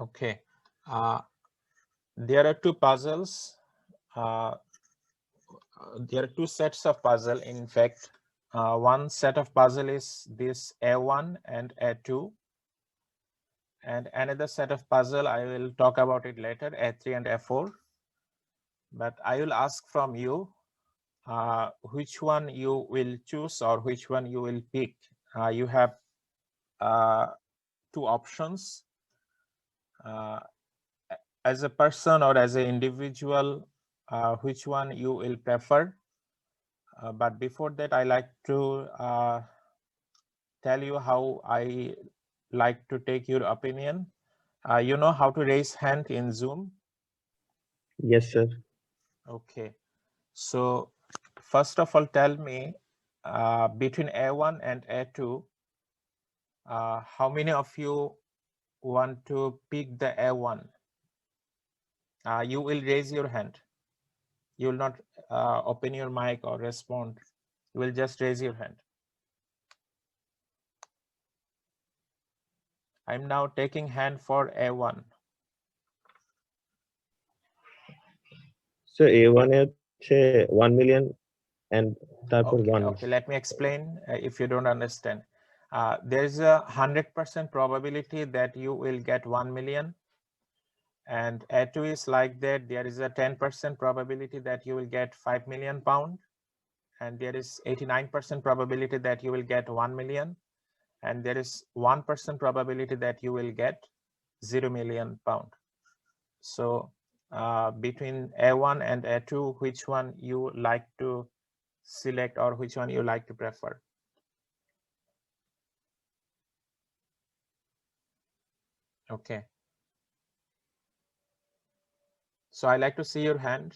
Okay. There are two puzzles. There are two sets of puzzle. In fact, one set of puzzle is this A1 and A2. And another set of puzzle, I will talk about it later, A3 and A4. But I will ask from you which one you will choose or which one you will pick. You have two options. As a person or as an individual, which one you will prefer. But before that, I like to tell you how I like to take your opinion. You know how to raise hand in Zoom? Yes, sir. Okay. So first of all, tell me between A1 and A2, how many of you want to pick the A1? You will raise your hand. You will not open your mic or respond. You will just raise your hand. I'm now taking hand for A1. So A1 হচ্ছে 1 million and তারপর Okay, 1. okay. Let me explain if you don't understand. There is a 100% probability that you will get 1 million. And A2 is like that. There is a 10% probability that you will get 5 million pound. And there is 89% probability that you will get 1 million. And there is 1% probability that you will get 0 million pound. So between A1 and A2, which one you like to select or which one you like to prefer? Okay. So I like to see your hand.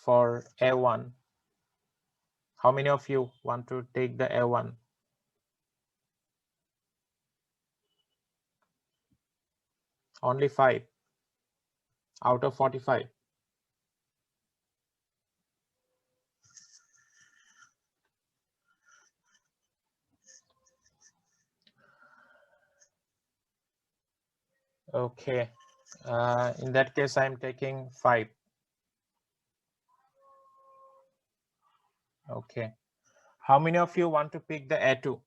For A1, how many of you want to take the A1? Only 5 out of 45. Okay, in that case, I'm taking 5. Okay, how many of you want to pick the A2?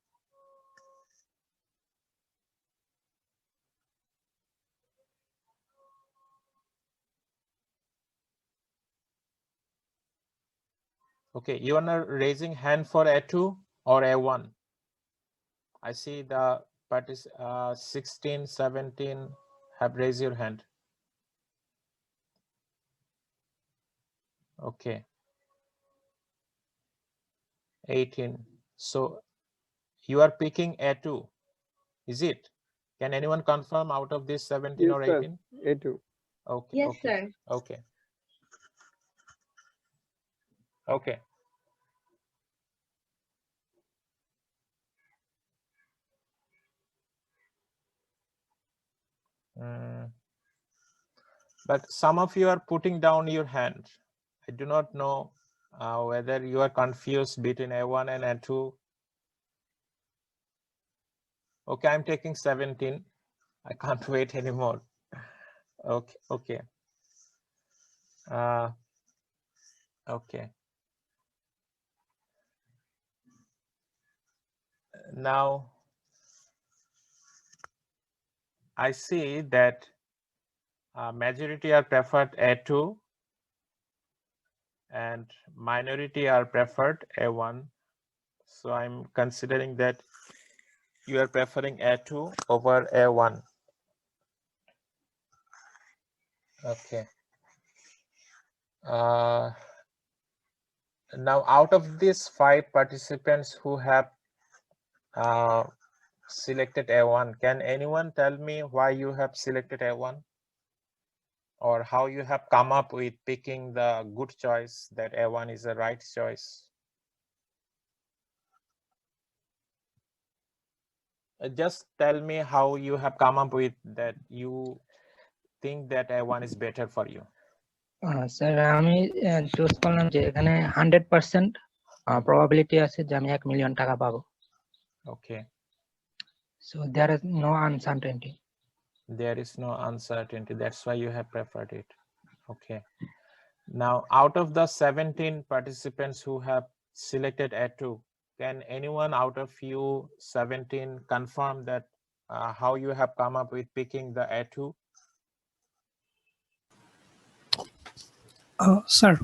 Okay, you are not raising hand for A2 or A1. I see the parties 16, 17 have raised your hand. Okay, 18. So you are picking A2, is it? Can anyone confirm out of this 17 Yes, or sir. 18? A2. Okay. Yes, okay. sir. Okay. Okay. But some of you are putting down your hand. I do not know whether you are confused between A1 and A2. Okay, I'm taking 17. I can't wait anymore. Okay, okay. Okay. Now, I see that majority are preferred A2 and minority are preferred A1. So I'm considering that you are preferring A2 over A1. Okay. Now, out of these 5 participants who have selected A1, can anyone tell me why you have selected A1? Or how you have come up with picking the good choice that A1 is the right choice? Just tell me how you have come up with that you think that A1 is better for you. Sir আমি choose করলাম যে এখানে 100% probability আছে যে আমি 1 million টাকা পাবো। Okay, So there is no uncertainty. There is no uncertainty. That's why you have preferred it. Okay. Now, out of the 17 participants who have selected A2, can anyone out of you 17 confirm that how you have come up with picking the A2? Sir,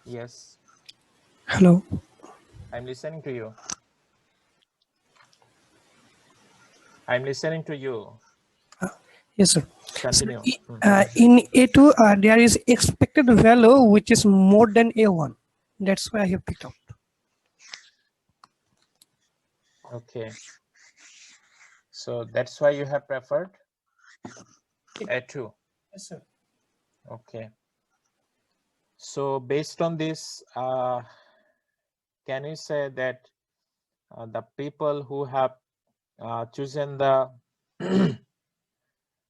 Yes, hello. I'm listening to you. I'm listening to you. Yes, sir. Continue. In A2, there is expected value which is more than A1. That's why I have picked out. Okay. So that's why you have preferred A2. Yes, sir. Okay. So based on this, can you say that the people who have chosen the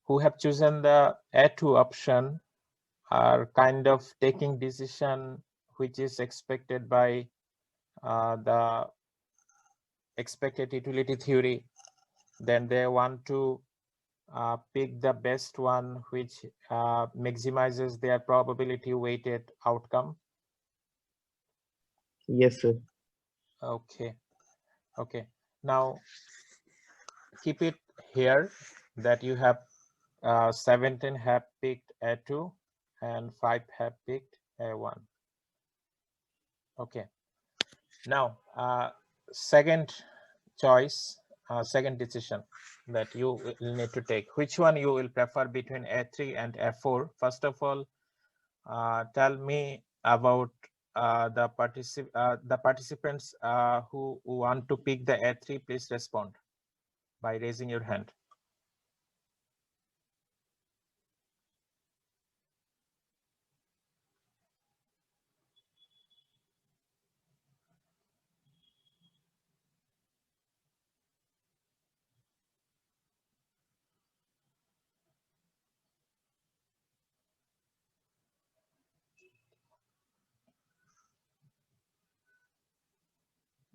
who have chosen the A2 option are kind of taking decision which is expected by the expected utility theory? Then they want to pick the best one which maximizes their probability weighted outcome. Yes, sir. Okay. Okay. Now keep it here that you have 17 have picked A2 and 5 have picked A1. Okay. Now second choice, second decision that you will need to take. Which one you will prefer between A3 and A4? First of all, tell me about the participants who want to pick the A3. Please respond by raising your hand.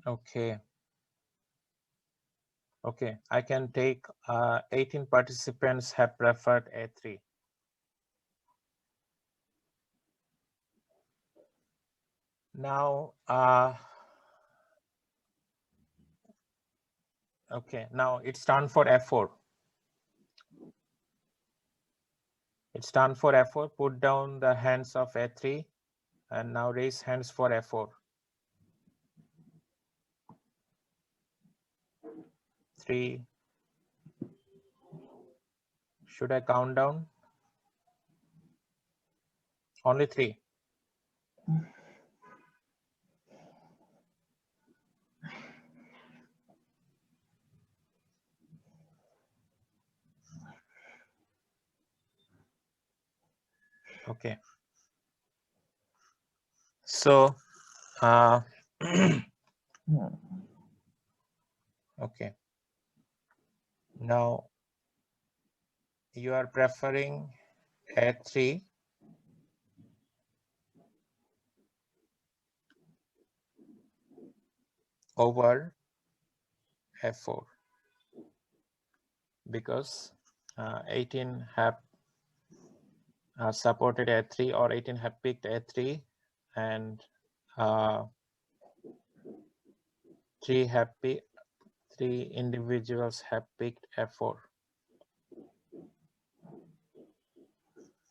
Okay. Okay, I can take 18 participants have preferred A3. Now, okay, now it's time for F4. It's time for F4. Put down the hands of A3 and now raise hands for F4. 3. Should I count down? Only 3. Okay. So, okay. Now you are preferring A3 over F4 because 18 have supported A3 or 18 have picked A3 and 3 individuals have picked F4.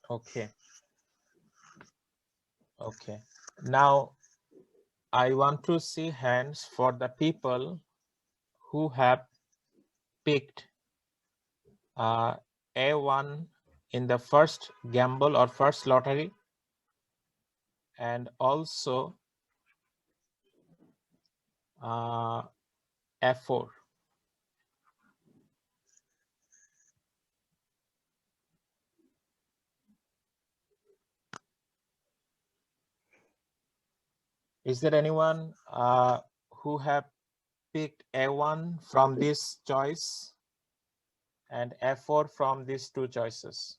Okay. Okay. Now I want to see hands for the people who have picked A1 in the first gamble or first lottery and also F4. Is there anyone who have picked A1 from this choice and F4 from these two choices?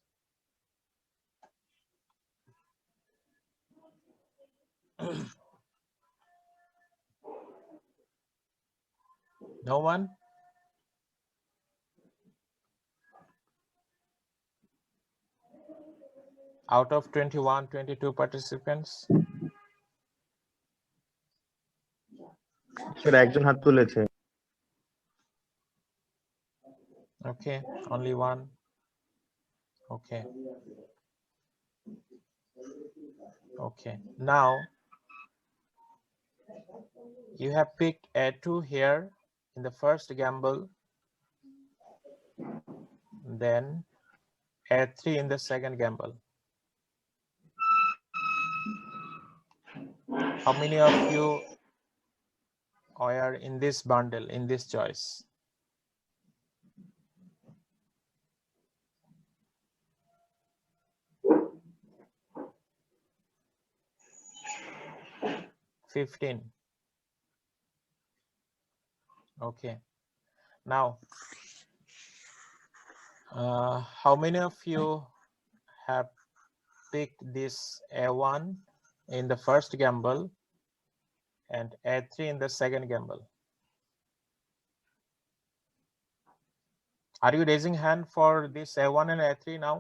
No one? out of 21, 22 participants? Sir একজন হাত তুলেছে। Okay, only one. Okay. Okay, now you have picked A2 here in the first gamble, then A3 in the second gamble. How many of you are in this bundle, in this choice? $15. Okay. Now, how many of you have picked this A1 in the first gamble and A3 in the second gamble? Are you raising hand for this A1 and A3 now?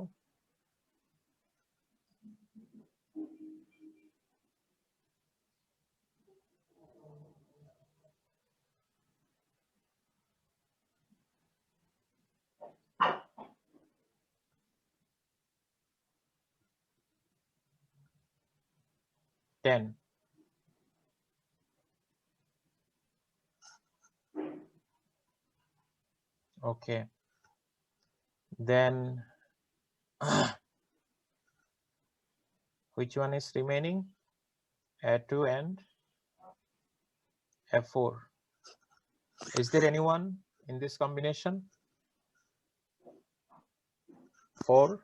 $10. Okay. Then which one is remaining? A2 and A4. Is there anyone in this combination? 4.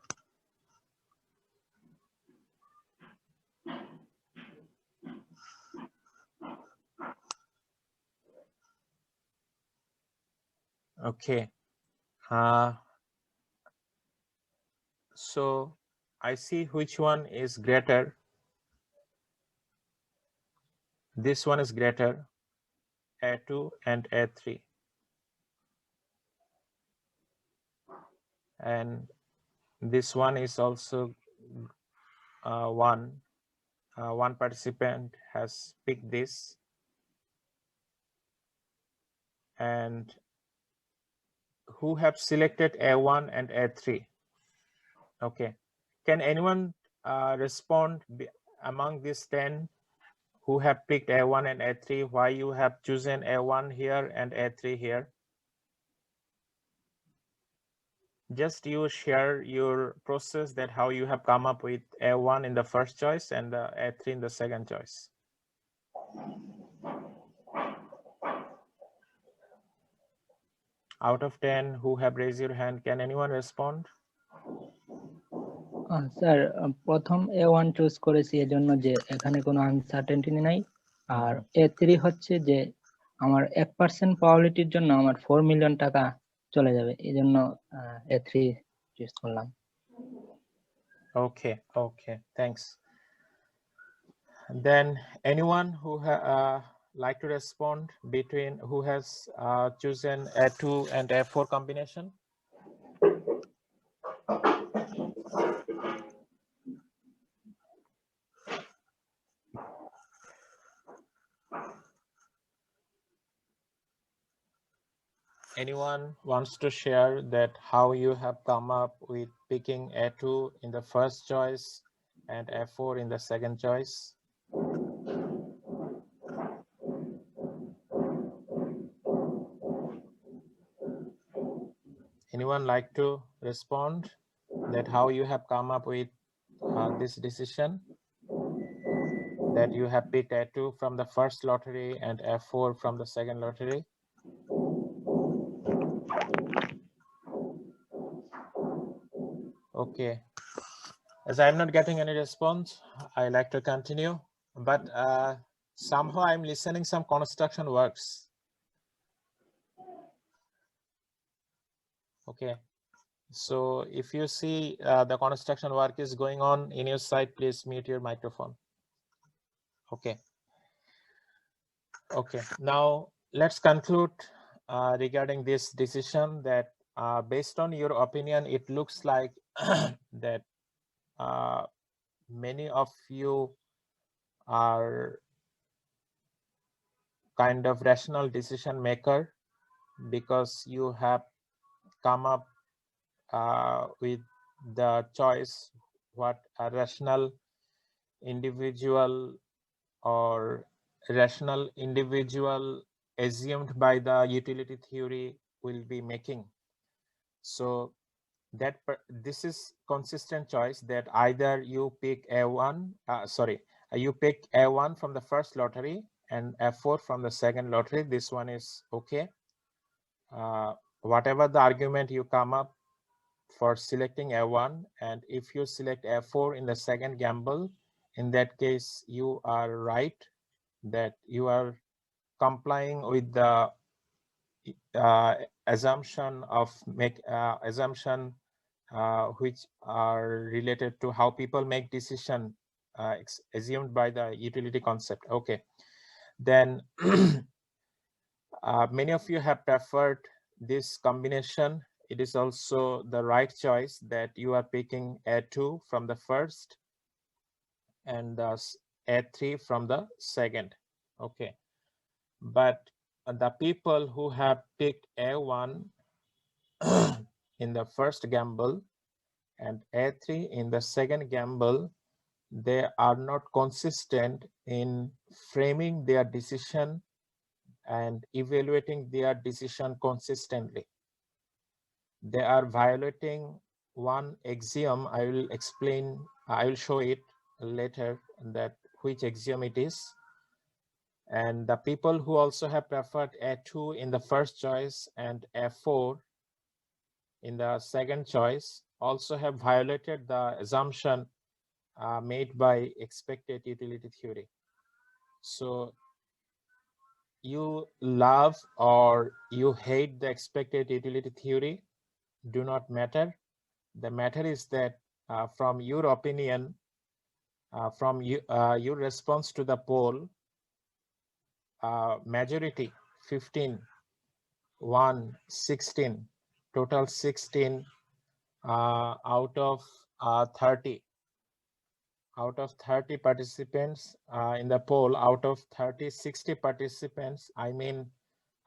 Okay. So I see which one is greater. This one is greater, A2 and A3. And this one is also one participant has picked this, and who have selected A1 and A3? Okay, can anyone respond among these 10 who have picked A1 and A3 why you have chosen A1 here and A3 here? Just you share your process, that how you have come up with A1 in the first choice and the A3 in the second choice. Out of 10 who have raised your hand, can anyone respond? Sir প্রথম A1 choose করেছি এজন্য যে এখানে কোনো uncertainty নাই, আর A3 হচ্ছে যে আমার 1% প্রবাবিলিটির জন্য আমার 4 মিলিয়ন টাকা চলে যাবে, এজন্য A3 চুজ করলাম। Okay, okay, thanks. Then anyone who like to respond between who has chosen A2 and A4 combination? Anyone wants to share that how you have come up with picking A2 in the first choice and A4 in the second choice? Anyone like to respond that how you have come up with this decision, that you have picked A2 from the first lottery and A4 from the second lottery? Okay, as I'm not getting any response, I like to continue, but somehow I'm listening some construction works. Okay, so if you see the construction work is going on in your side, please mute your microphone. Okay. Okay, now let's conclude regarding this decision, that based on your opinion, it looks like that many of you are kind of rational decision maker because you have come up with the choice what a rational individual or rational individual assumed by the utility theory will be making. So that this is consistent choice that either you pick A1, you pick A1 from the first lottery and F4 from the second lottery. This one is okay. Whatever the argument you come up for selecting A1, and if you select A4 in the second gamble, in that case you are right that you are complying with the assumption of assumption which are related to how people make decision assumed by the utility concept. Okay, then many of you have preferred this combination. It is also the right choice that you are picking A2 from the first and thus A3 from the second. Okay, but the people who have picked A1 in the first gamble and A3 in the second gamble, they are not consistent in framing their decision and evaluating their decision consistently. They are violating one axiom. I will explain, I will show it later that which axiom it is. And the people who also have preferred A2 in the first choice and A4 in the second choice also have violated the assumption made by expected utility theory. So you love or you hate the expected utility theory do not matter. The matter is that from your opinion, from your response to the poll, majority 15, 1, 16, total 16 out of 30. Out of 30 participants in the poll, out of 30, 60 participants, I mean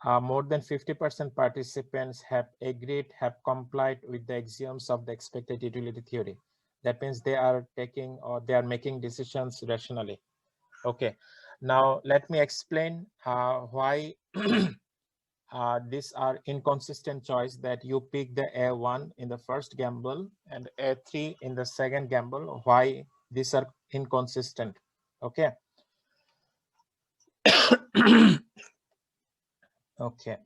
more than 50% participants have agreed, have complied with the axioms of the expected utility theory. That means they are taking or they are making decisions rationally. Okay, now let me explain why these are inconsistent choice that you pick the A1 in the first gamble and A3 in the second gamble, why these are inconsistent. Okay. Okay,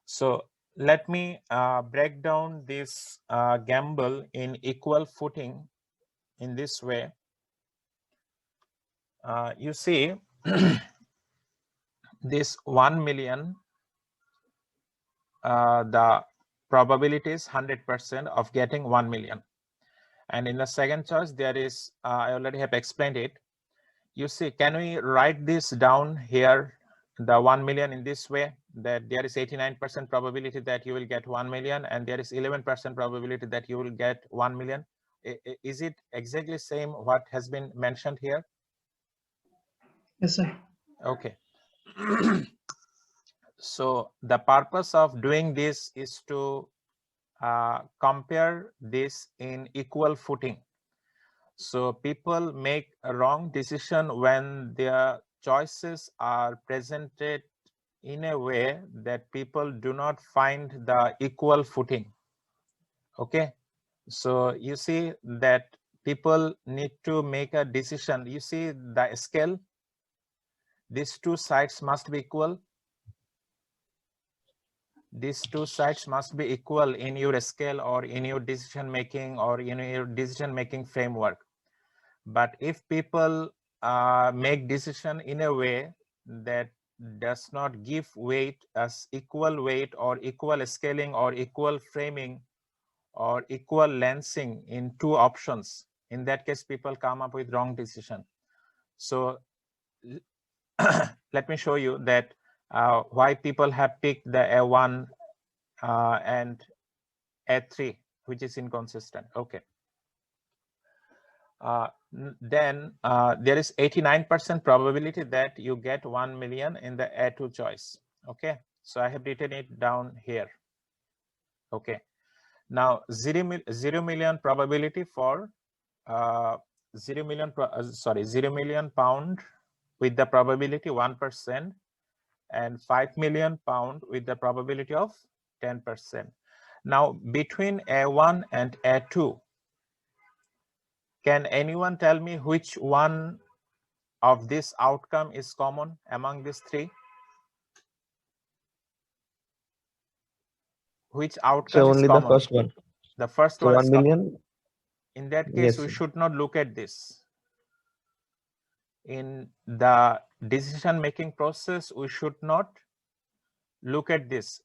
so let me break down this gamble in equal footing in this way. You see this 1 million, the probability is 100% of getting 1 million. And in the second choice, there is, I already have explained it. You see, can we write this down here, the 1 million in this way, that there is 89% probability that you will get 1 million and there is 11% probability that you will get 1 million. Is it exactly same what has been mentioned here? Yes, sir. Okay. So the purpose of doing this is to compare this in equal footing. So people make a wrong decision when their choices are presented in a way that people do not find the equal footing. Okay, so you see that people need to make a decision. You see the scale, these two sides must be equal. These two sides must be equal in your scale or in your decision making or in your decision making framework. But if people make decision in a way that does not give weight as equal weight or equal scaling or equal framing or equal lensing in two options, in that case people come up with wrong decision. So let me show you that why people have picked the A1 and A3, which is inconsistent. Okay. then there is 89% probability that you get 1 million in the A2 choice. Okay, so I have written it down here. Okay, now 0 million probability for 0 million pound with the probability 1%, and 5 million pound with the probability of 10%. Now between A1 and A2, can anyone tell me which one of this outcome is common among these three? Which outcome So is only common? the first one. The first So one 1 is common. million. In that case, Yes, we sir. should not look at this. In the decision making process, we should not look at this.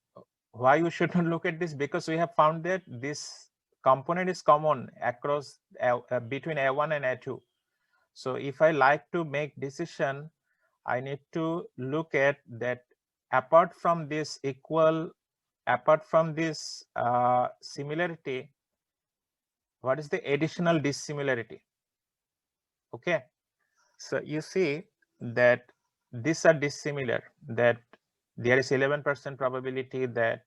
Why we should not look at this? Because we have found that this component is common across between A1 and A2. So if I like to make decision, I need to look at that apart from this similarity, what is the additional dissimilarity? Okay, so you see that these are dissimilar, that there is 11% probability that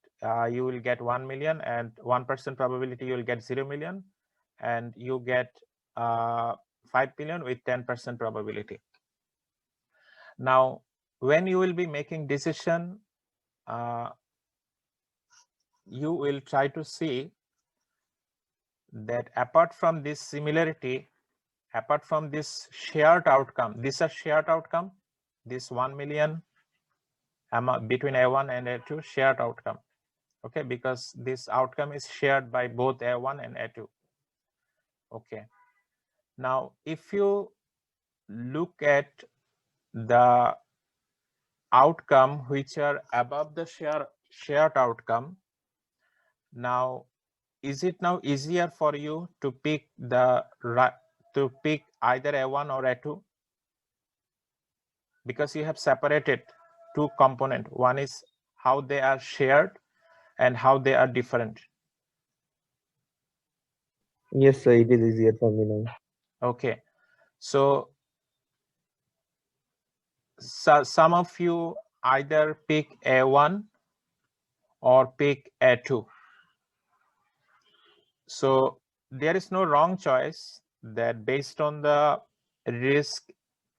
you will get 1 million, and 1% probability you will get 0 million, and you get 5 million with 10% probability. Now, when you will be making decision, you will try to see that apart from this similarity, apart from this shared outcome, this is shared outcome, this 1 million between A1 and A2 shared outcome. Okay, because this outcome is shared by both A1 and A2. Okay, now if you look at the outcome which are above the shared outcome, now is it now easier for you to pick either A1 or A2? Because you have separated two components. One is how they are shared and how they are different. Yes, sir. It is easier for me now. Okay, so some of you either pick A1 or pick A2. So there is no wrong choice, that based on the risk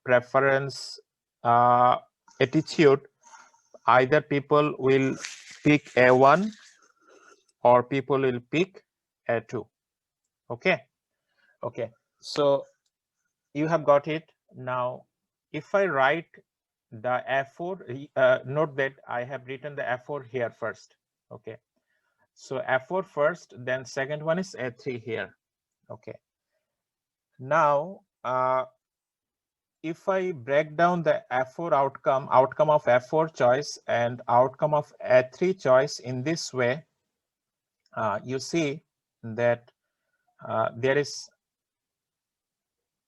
preference attitude, either people will pick A1 or people will pick A2. Okay, okay, so you have got it. Now if I write the F4, note that I have written the F4 here first. Okay, so F4 first, then second one is A3 here. Okay, now if I break down the F4 outcome of F4 choice and outcome of A3 choice in this way, you see that there is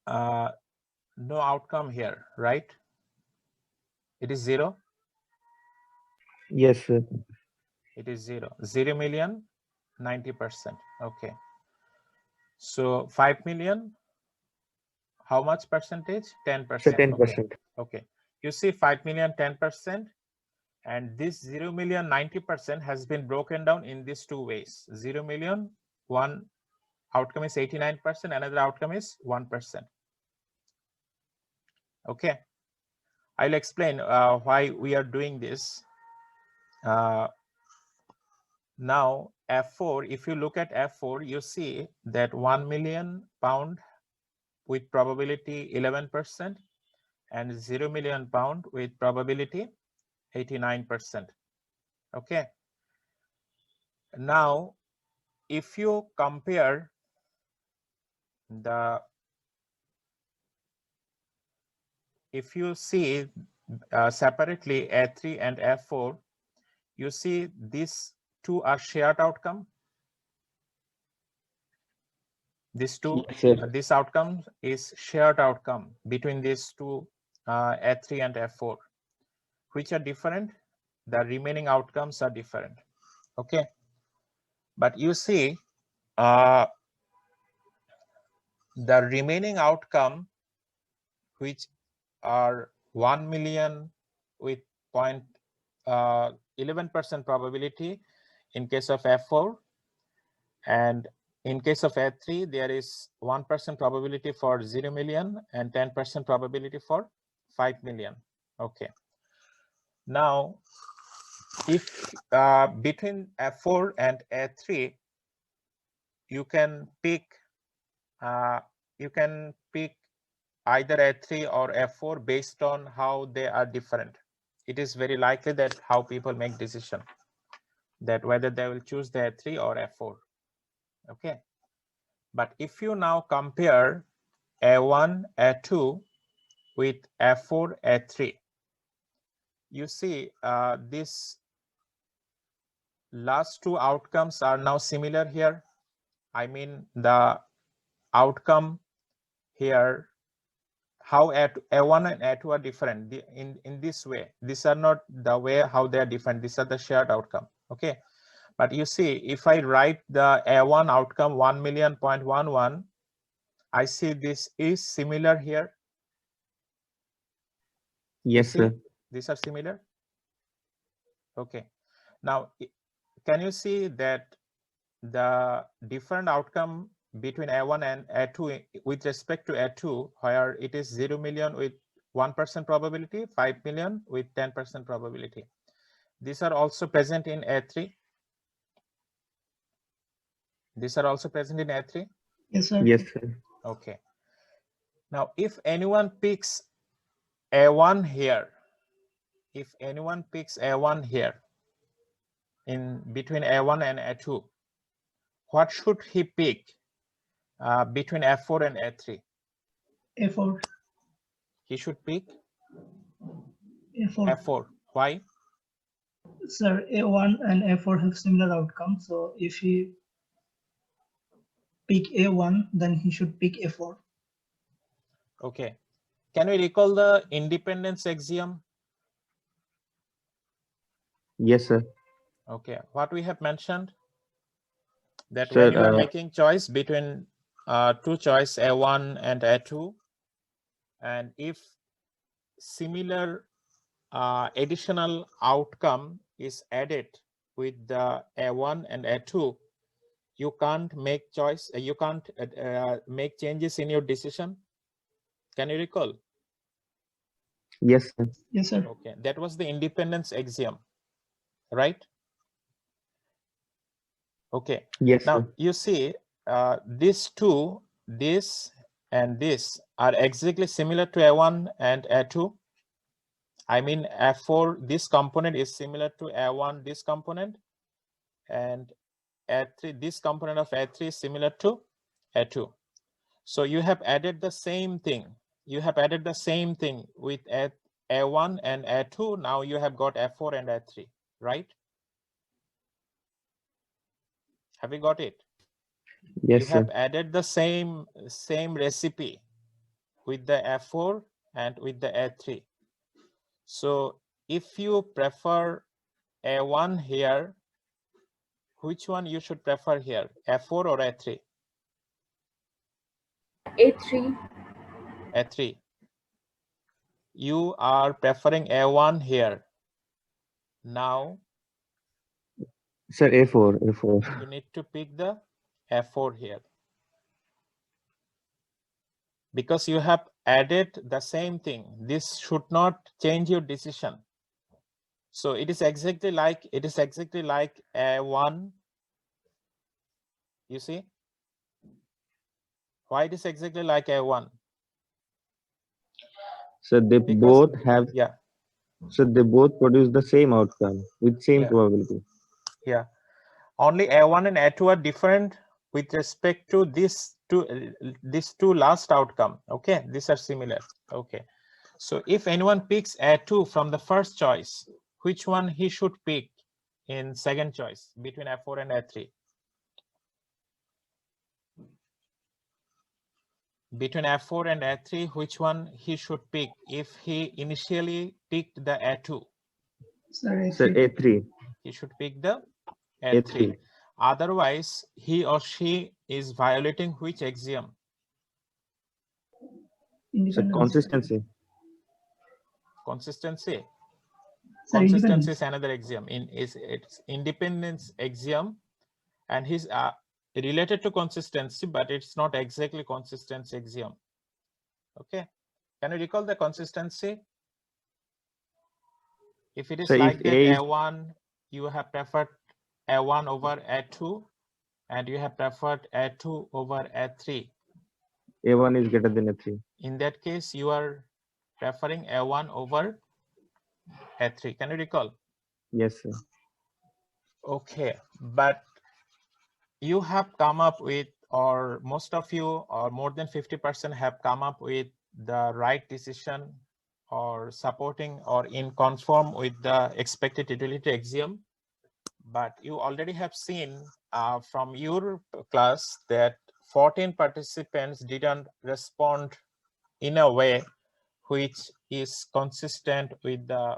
no outcome here, right? It is 0. Yes, sir. It is 0. 0 million, 90%. Okay. So 5 million, how much percentage? 10%. So 10%. Okay. You see 5 million, 10%. And this 0 million, 90% has been broken down in these two ways. 0 million, one outcome is 89%, another outcome is 1%. Okay. I'll explain why we are doing this. Now F4, if you look at F4, you see that 1 million pound with probability 11% and 0 million pound with probability 89%. Okay. Now, if you compare if you see separately A3 and F4, you see these two are shared outcome. These two, Yes, sir. this outcome is shared outcome between these two, A3 and F4, which are different. The remaining outcomes are different. Okay, but you see the remaining outcome, which are 1 million with 0.11% probability in case of F4, and in case of A3 there is 1% probability for 0 million and 10% probability for 5 million. Okay, now if between F4 and A3 you can pick either A3 or F4 based on how they are different. It is very likely that how people make decision that whether they will choose the A3 or F4. Okay, but if you now compare A1, A2 with F4, A3, you see these last two outcomes are now similar here. I mean the outcome here, how A1 and A2 are different in this way. These are not the way how they are different. These are the shared outcome. Okay, but you see if I write the A1 outcome 1 million.11, I see this is similar here. Yes, sir. These are similar. Okay, now can you see that the different outcome between A1 and A2 with respect to A2, where it is 0 million with 1% probability, 5 million with 10% probability. These are also present in A3. These are also present in A3. Yes, sir. Yes, sir. Okay. Now, if anyone picks A1 here, if anyone picks A1 here in between A1 and A2, what should he pick between F4 and A3? A4. He should pick A4. F4. Why? Sir, A1 and A4 have similar outcomes. So if he pick A1, then he should pick A4. Okay. Can we recall the independence axiom? Yes, sir. Okay. What we have mentioned? That Sir, when you are making choice between two choice A1 and A2, and if similar additional outcome is added with the A1 and A2, you can't make choice, you can't make changes in your decision. Can you recall? yes, sir. Yes, sir. Okay, that was the independence axiom, right? Okay. Yes, Now sir. you see these two, this and this are exactly similar to A1 and A2. I mean F4, this component is similar to A1, this component, and A3, this component of A3 is similar to A2. So you have added the same thing. You have added the same thing with A1 and A2. Now you have got F4 and A3, right? Have you got it? Yes, You sir. have added the same recipe with the F4 and with the A3. So if you prefer A1 here, which one you should prefer here, F4 or A3? A3. A3. You are preferring A1 here. Now Sir, A4, A4. you need to pick the F4 here, because you have added the same thing. This should not change your decision. So it is exactly like A1. You see why it is exactly like A1? So they Because, both have, yeah, so they both produce the same outcome with same Yeah. probability. yeah. Only A1 and A2 are different with respect to these two last outcome. Okay, these are similar. Okay, so if anyone picks A2 from the first choice, which one he should pick in second choice between A4 and A3? Between F4 and A3, which one he should pick if he initially picked the A2? Sir, Sir, A3. A3. He should pick the A3. A3. Otherwise, he or she is violating which axiom? Independence. consistency. Consistency. Sir, Consistency independence. is another axiom. It's independence axiom, and he's related to consistency, but it's not exactly consistency axiom. Okay, can you recall the consistency? If it is So like if that, A is A1, you have preferred A1 over A2, and you have preferred A2 over A3. A1 is greater than A3. In that case, you are preferring A1 over A3. Can you recall? Yes, sir. Okay, but you have come up with, or most of you, or more than 50% have come up with the right decision, or supporting or in conform with the expected utility axiom. But you already have seen from your class that 14 participants didn't respond in a way which is consistent with the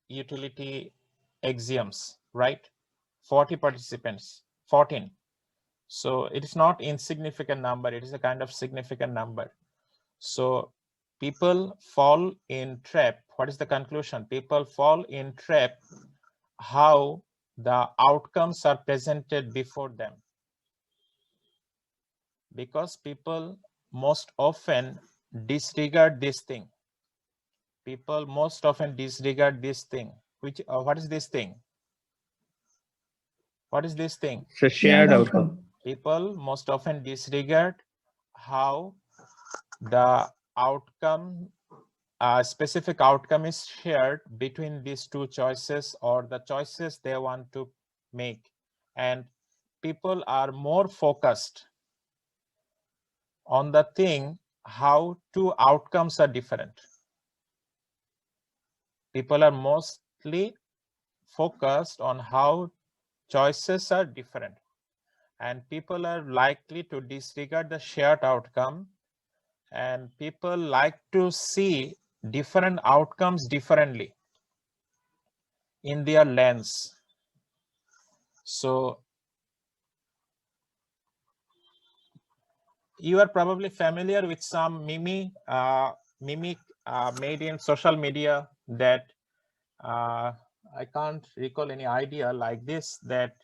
utility axioms, right? 40 participants, 14. So it is not insignificant number, it is a kind of significant number. So people fall in trap. What is the conclusion? People fall in trap how the outcomes are presented before them. Because people most often disregard this thing. People most often disregard this thing. Which what is this thing? What is this thing? It's a shared outcome. People most often disregard how the outcome, a specific outcome is shared between these two choices or the choices they want to make. And people are more focused on the thing how two outcomes are different. People are mostly focused on how choices are different, and people are likely to disregard the shared outcome, and people like to see different outcomes differently in their lens. So you are probably familiar with some meme made in social media that I can't recall any idea like this, that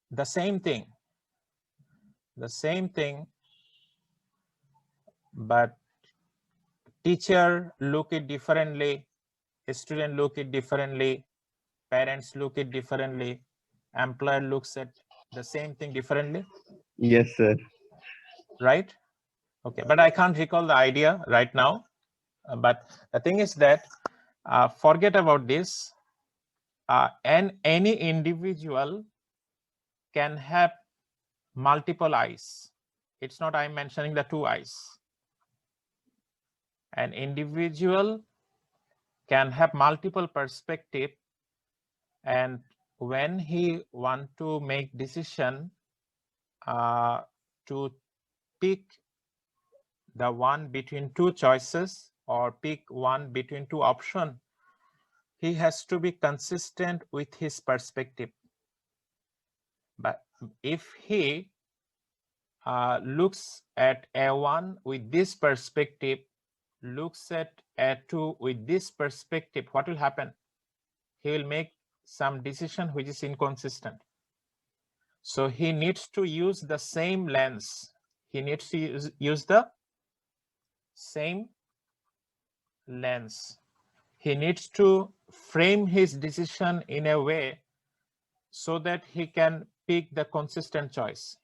the same thing, but teacher look it differently, student look it differently, parents look it differently, employer looks at the same thing differently. Yes, sir. Right? Okay, but I can't recall the idea right now. But the thing is that forget about this. And any individual can have multiple eyes. It's not I'm mentioning the two eyes. An individual can have multiple perspective, and when he want to make decision to pick the one between two choices or pick one between two options, he has to be consistent with his perspective. But if he looks at A1 with this perspective, looks at A2 with this perspective, what will happen? He will make some decision which is inconsistent. So he needs to use the same lens. He needs to use the same lens. He needs to frame his decision in a way so that he can pick the consistent choice.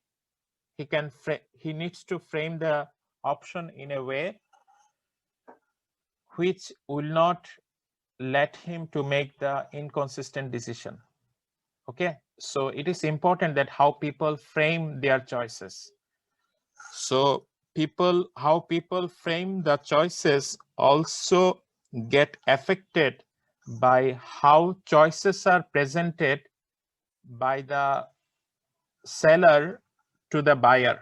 He needs to frame the option in a way which will not let him to make the inconsistent decision. Okay, so it is important that how people frame their choices. So how people frame the choices also get affected by how choices are presented by the seller to the buyer.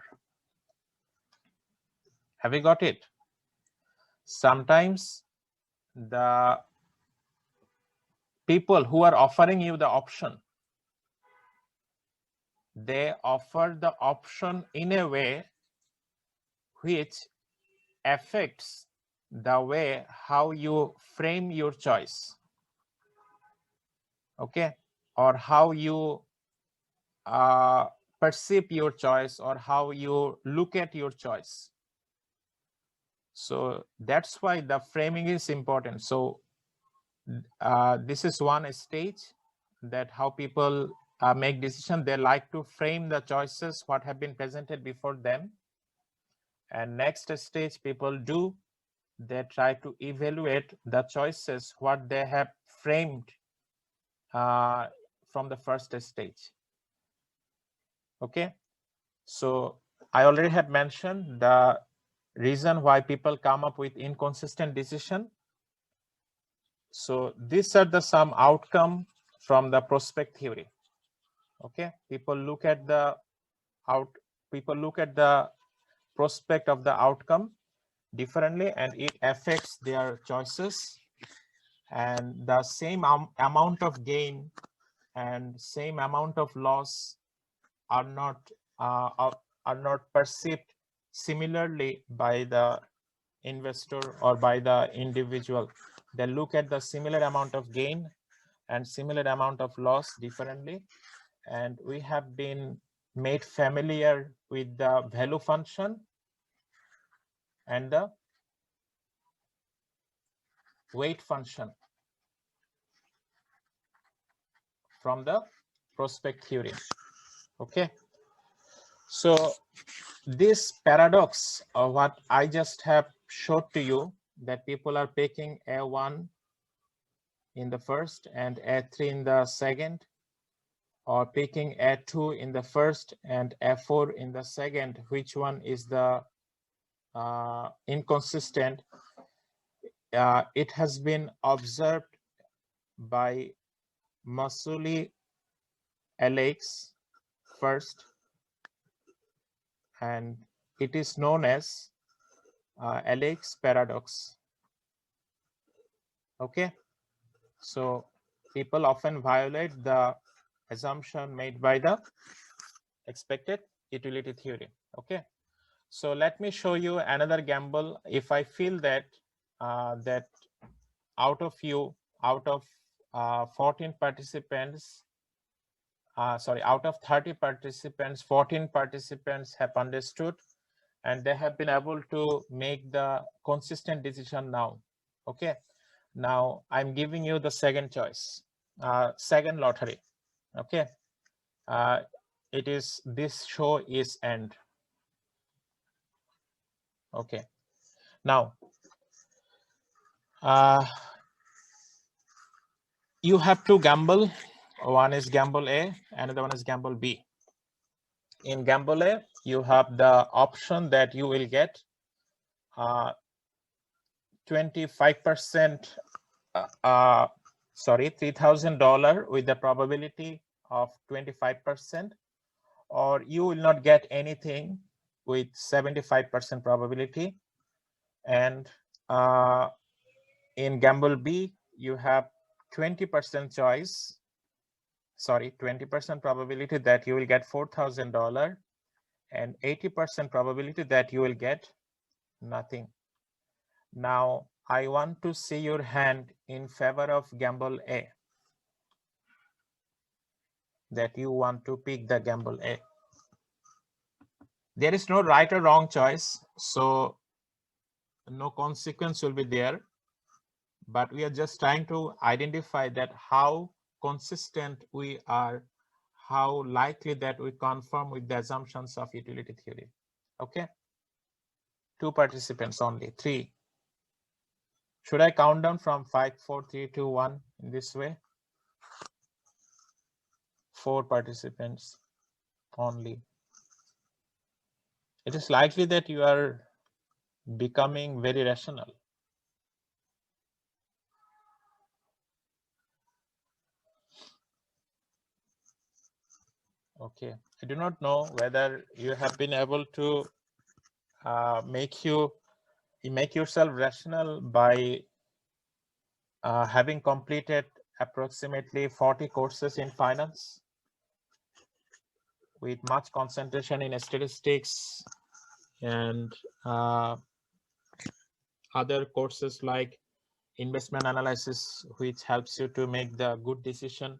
Have you got it? Sometimes the people who are offering you the option, they offer the option in a way which affects the way how you frame your choice, okay, or how you perceive your choice, or how you look at your choice. So that's why the framing is important. So this is one stage that how people make decision. They like to frame the choices what have been presented before them. And next stage people do, they try to evaluate the choices what they have framed from the first stage. Okay, so I already had mentioned the reason why people come up with inconsistent decision. So these are the some outcome from the prospect theory. Okay, people look at the prospect of the outcome differently, and it affects their choices, and the same amount of gain and same amount of loss are not perceived similarly by the investor or by the individual. They look at the similar amount of gain and similar amount of loss differently. And we have been made familiar with the value function and the weight function from the prospect theory. Okay, so this paradox of what I just have showed to you, that people are picking A1 in the first and A3 in the second, or picking A2 in the first and A4 in the second, which one is the inconsistent. It has been observed by Masuli Alex first, and it is known as Alex paradox. Okay, so people often violate the assumption made by the expected utility theory. Okay, so let me show you another gamble. If I feel that that out of 14 participants, out of 30 participants, 14 participants have understood and they have been able to make the consistent decision now. Okay, now I'm giving you the second choice, second lottery. Okay, it is, this show is end. Okay, now you have to gamble. One is gamble A, another one is gamble B. In gamble A, you have the option that you will get 25%, $3,000 with the probability of 25%, or you will not get anything with 75% probability. And in gamble B, you have 20% choice, 20% probability that you will get $4,000 and 80% probability that you will get nothing. Now, I want to see your hand in favor of gamble A, that you want to pick the gamble A. There is no right or wrong choice, so no consequence will be there. But we are just trying to identify that how consistent we are, how likely that we conform with the assumptions of utility theory. Okay, 2 participants only, 3. Should I count down from 5, 4, 3, 2, 1 in this way? 4 participants only. It is likely that you are becoming very rational. Okay, I do not know whether you have been able to make yourself rational by having completed approximately 40 courses in finance with much concentration in statistics, and other courses like investment analysis, which helps you to make the good decision,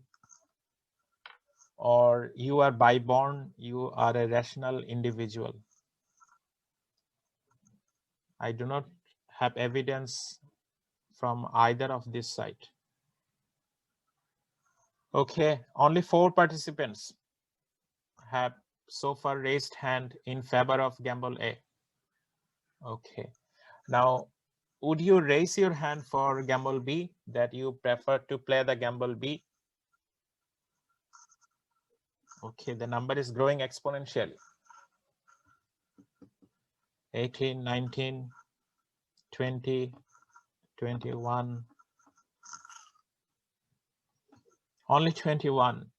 or you are by born, you are a rational individual. I do not have evidence from either of this side. Okay, only 4 participants have so far raised hand in favor of gamble A. Okay, now would you raise your hand for gamble B, that you prefer to play the gamble B? Okay, the number is growing exponentially. 18, 19, 20, 21, only 21.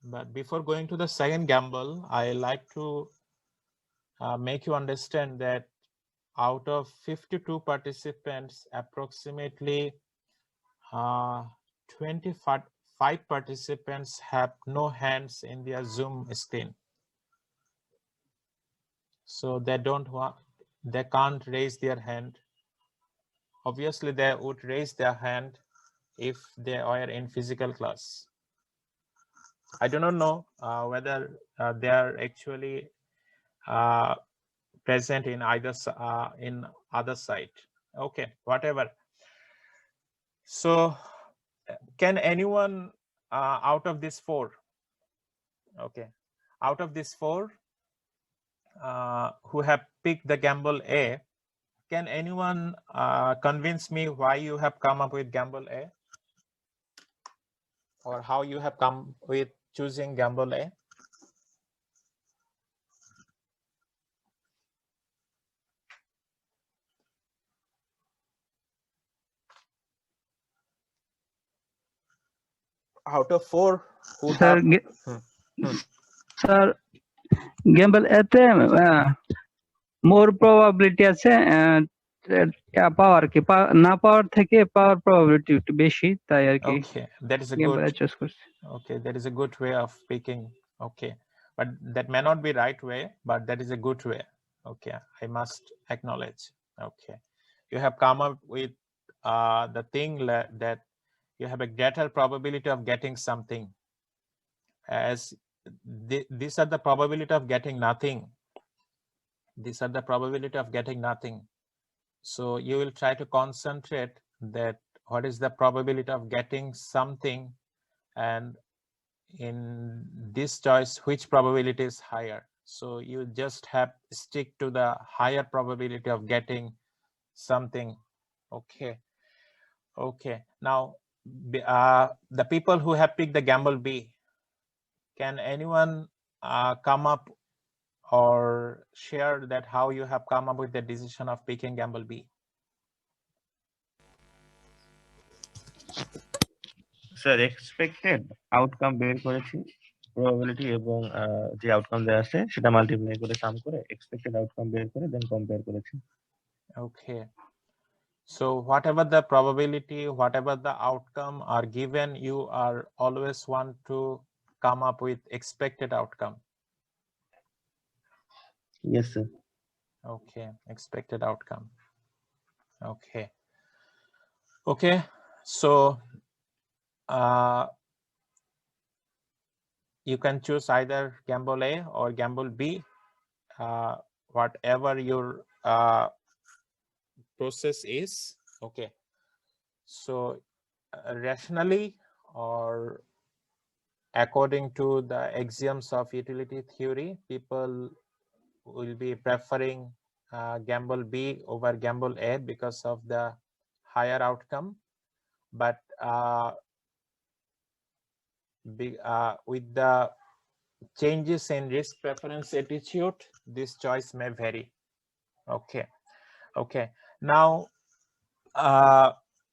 But before going to the second gamble, I like to make you understand that out of 52 participants, approximately 25 participants have no hands in their Zoom screen. So they can't raise their hand. Obviously, they would raise their hand if they are in physical class. I do not know whether they are actually present in either in other side. Okay, whatever. So can anyone out of these 4, okay, out of these 4 who have picked the gamble A, can anyone convince me why you have come up with gamble A, or how you have come with choosing gamble A? Out of 4 who Sir, have sir, gamble এতে more probability আছে পাওয়ার কি না পাওয়ার থেকে পাওয়ার probability একটু বেশি, তাই আর কি okay, that is a gamble good choose করছি। okay, that is a good way of picking. Okay, but that may not be right way, but that is a good way. Okay, I must acknowledge. Okay, you have come up with the thing that you have a greater probability of getting something, as these are the probability of getting nothing. These are the probability of getting nothing. So you will try to concentrate that what is the probability of getting something, and in this choice which probability is higher. So you just have stick to the higher probability of getting something. Okay, okay, now the people who have picked the gamble B, can anyone come up or share that how you have come up with the decision of picking gamble B? Sir expected outcome বের করেছি, probability এবং যে outcome দেওয়া আছে সেটা multiply করে সাম করে expected outcome বের করে দেন কম্পেয়ার করেছি। Okay, so whatever the probability, whatever the outcome are given, you are always want to come up with expected outcome. Yes sir. Okay, expected outcome. Okay, okay, so you can choose either gamble A or gamble B, whatever your process is. Okay, so rationally or according to the axioms of utility theory, people will be preferring gamble B over gamble A because of the higher outcome. But with the changes in risk preference attitude, this choice may vary. Okay, okay. Now,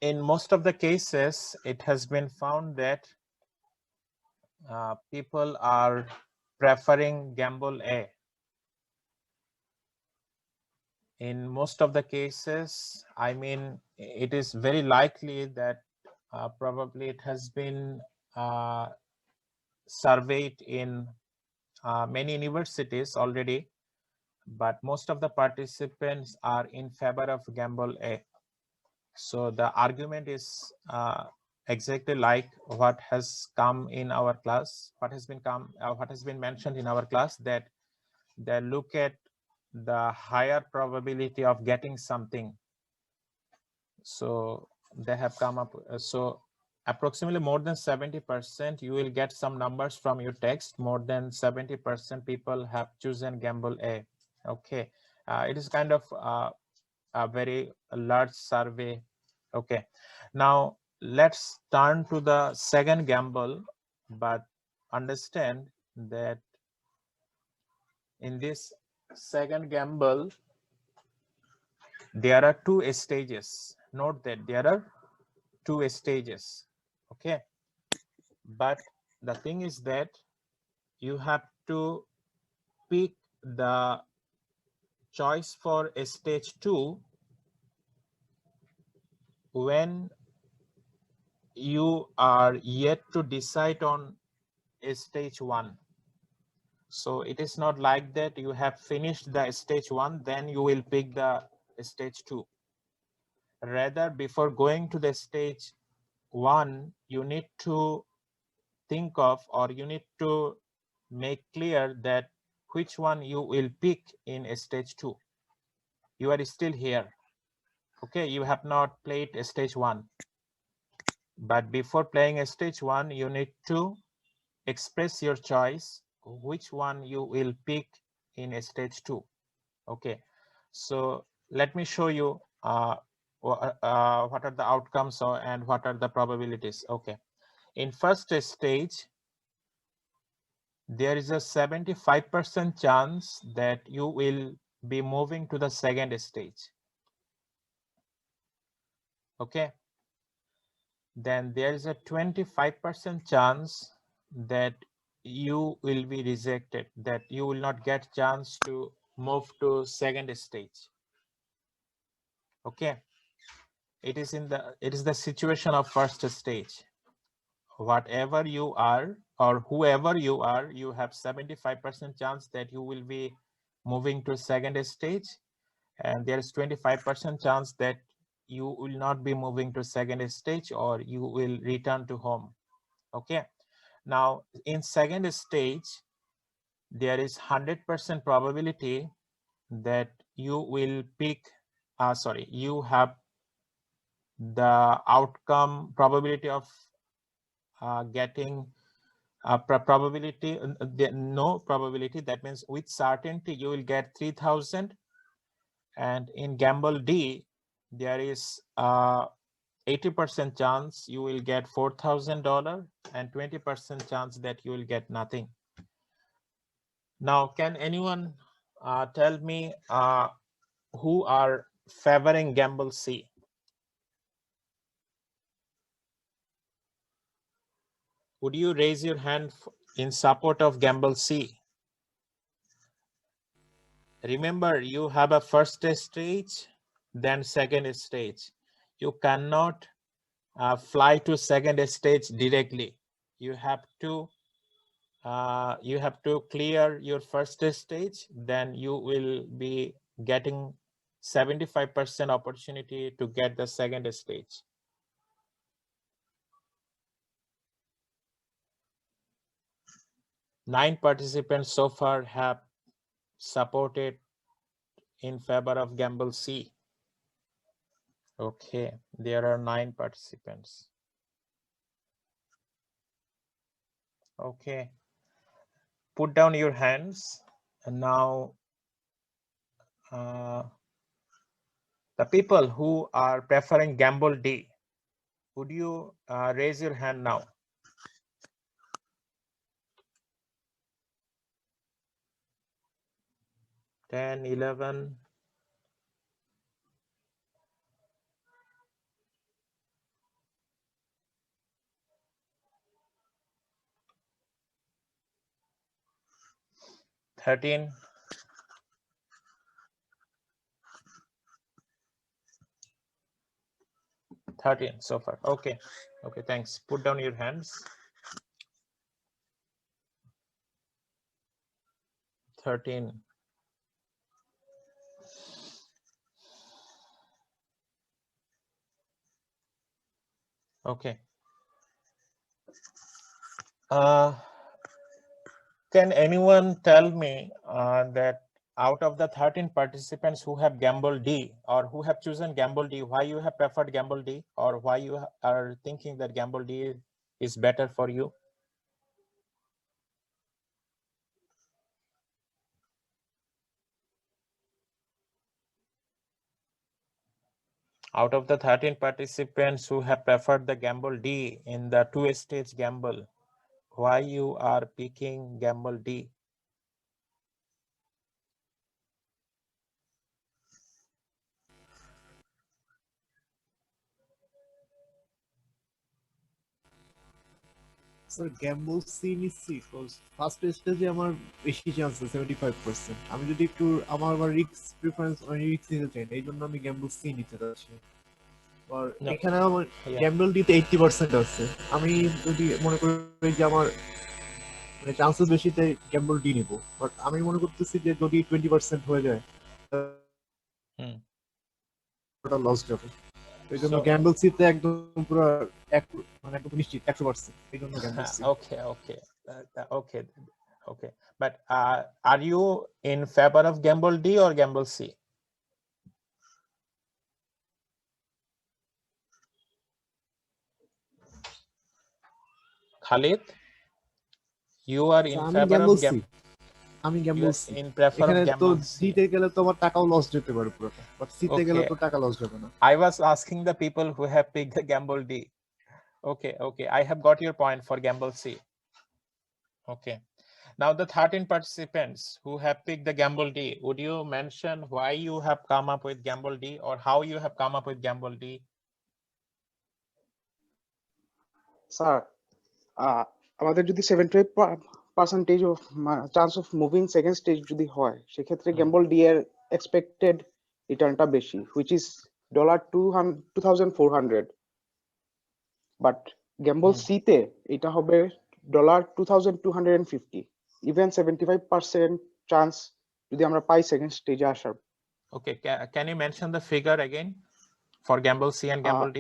in most of the cases, it has been found that people are preferring gamble A. In most of the cases, I mean, it is very likely that probably it has been surveyed in many universities already, but most of the participants are in favor of gamble A. So the argument is exactly like what has come in our class, what has been mentioned in our class, that they look at the higher probability of getting something. So they have come up, so approximately more than 70%, you will get some numbers from your text. More than 70% people have chosen gamble A. Okay, it is kind of a very large survey. Okay, now let's turn to the second gamble, but understand that in this second gamble there are two stages. Note that there are two stages. Okay, but the thing is that you have to pick the choice for stage 2 when you are yet to decide on stage 1. So it is not like that you have finished the stage 1, then you will pick the stage 2. Rather, before going to the stage 1, you need to think of, or you need to make clear that which one you will pick in stage 2. You are still here. Okay, you have not played stage 1. But before playing stage 1, you need to express your choice, which one you will pick in stage 2. Okay, so let me show you what are the outcomes and what are the probabilities. Okay, in first stage, there is a 75% chance that you will be moving to the second stage. Okay, then there is a 25% chance that you will be rejected, that you will not get chance to move to second stage. Okay, it is the situation of first stage. Whatever you are or whoever you are, you have 75% chance that you will be moving to second stage, and there is 25% chance that you will not be moving to second stage, or you will return to home. Okay, now in second stage, there is 100% probability that you will pick, you have the outcome probability of getting probability, no probability, that means with certainty you will get 3,000. And in gamble D, there is 80% chance you will get $4,000 and 20% chance that you will get nothing. Now, can anyone tell me who are favoring gamble C? Would you raise your hand in support of gamble C? Remember, you have a first stage, then second stage. You cannot fly to second stage directly. You have to clear your first stage, then you will be getting 75% opportunity to get the second stage. Nine participants so far have supported in favor of gamble C. Okay, there are 9 participants. Okay, put down your hands. And now the people who are preferring gamble D, would you raise your hand now? Ten, 11. $13. 13 so far. Okay, okay, thanks. Put down your hands. 13. Okay. Can anyone tell me that out of the 13 participants who have gamble D or who have chosen gamble D, why you have preferred gamble D, or why you are thinking that gamble D is better for you? Out of the 13 participants who have preferred the gamble D in the 2-stage gamble, why you are picking gamble D? Sir gamble C নিচ্ছি because first স্টেজে আমার বেশি chance আছে 75%। আমি যদি একটু আমার আবার রিস্ক প্রিফারেন্স আমি রিস্ক নিতে চাই না, এই জন্য আমি গ্যাম্বল সি নিতে চাচ্ছি। আর No. এখানে আমার Yeah. গ্যাম্বল ডিতে 80% আছে, আমি যদি মনে করি যে আমার মানে চান্সেস বেশিতে গ্যাম্বল ডি নিব, বাট আমি মনে করতেছি যে যদি 20% হয়ে যায় ওটা লস যাবে, এই জন্য So- গ্যাম্বল সিতে একদম পুরো মানে একদম নিশ্চিত 100%, এই জন্য gamble C. Okay, okay, okay. But are you in favor of gamble D or gamble C? Khalid, you are in আমি favor গ্যাম্বল of সি, আমি you gamble are C. in prefer এখানে of তো gamble C. ডিতে গেলে তো আমার টাকাও loss যেতে পারে পুরোটা, বাট সিতে গেলে Okay. তো টাকা লস যাবে না। I was asking the people who have picked the gamble D. Okay, I have got your point for gamble C. Okay. Now the 13 participants who have picked the gamble D, would you mention why you have come up with gamble D or how you have come up with gamble D? Sir আমাদের যদি 75% of chance of moving second stage যদি হয়, সেক্ষেত্রে gamble D এর expected রিটার্নটা বেশি, which is $2400, but gamble সিতে এটা হবে $2250, ইভেন 75% চান্স যদি আমরা পাই সেকেন্ড স্টেজে আসার। Okay, can you mention the figure again for gamble C and gamble D?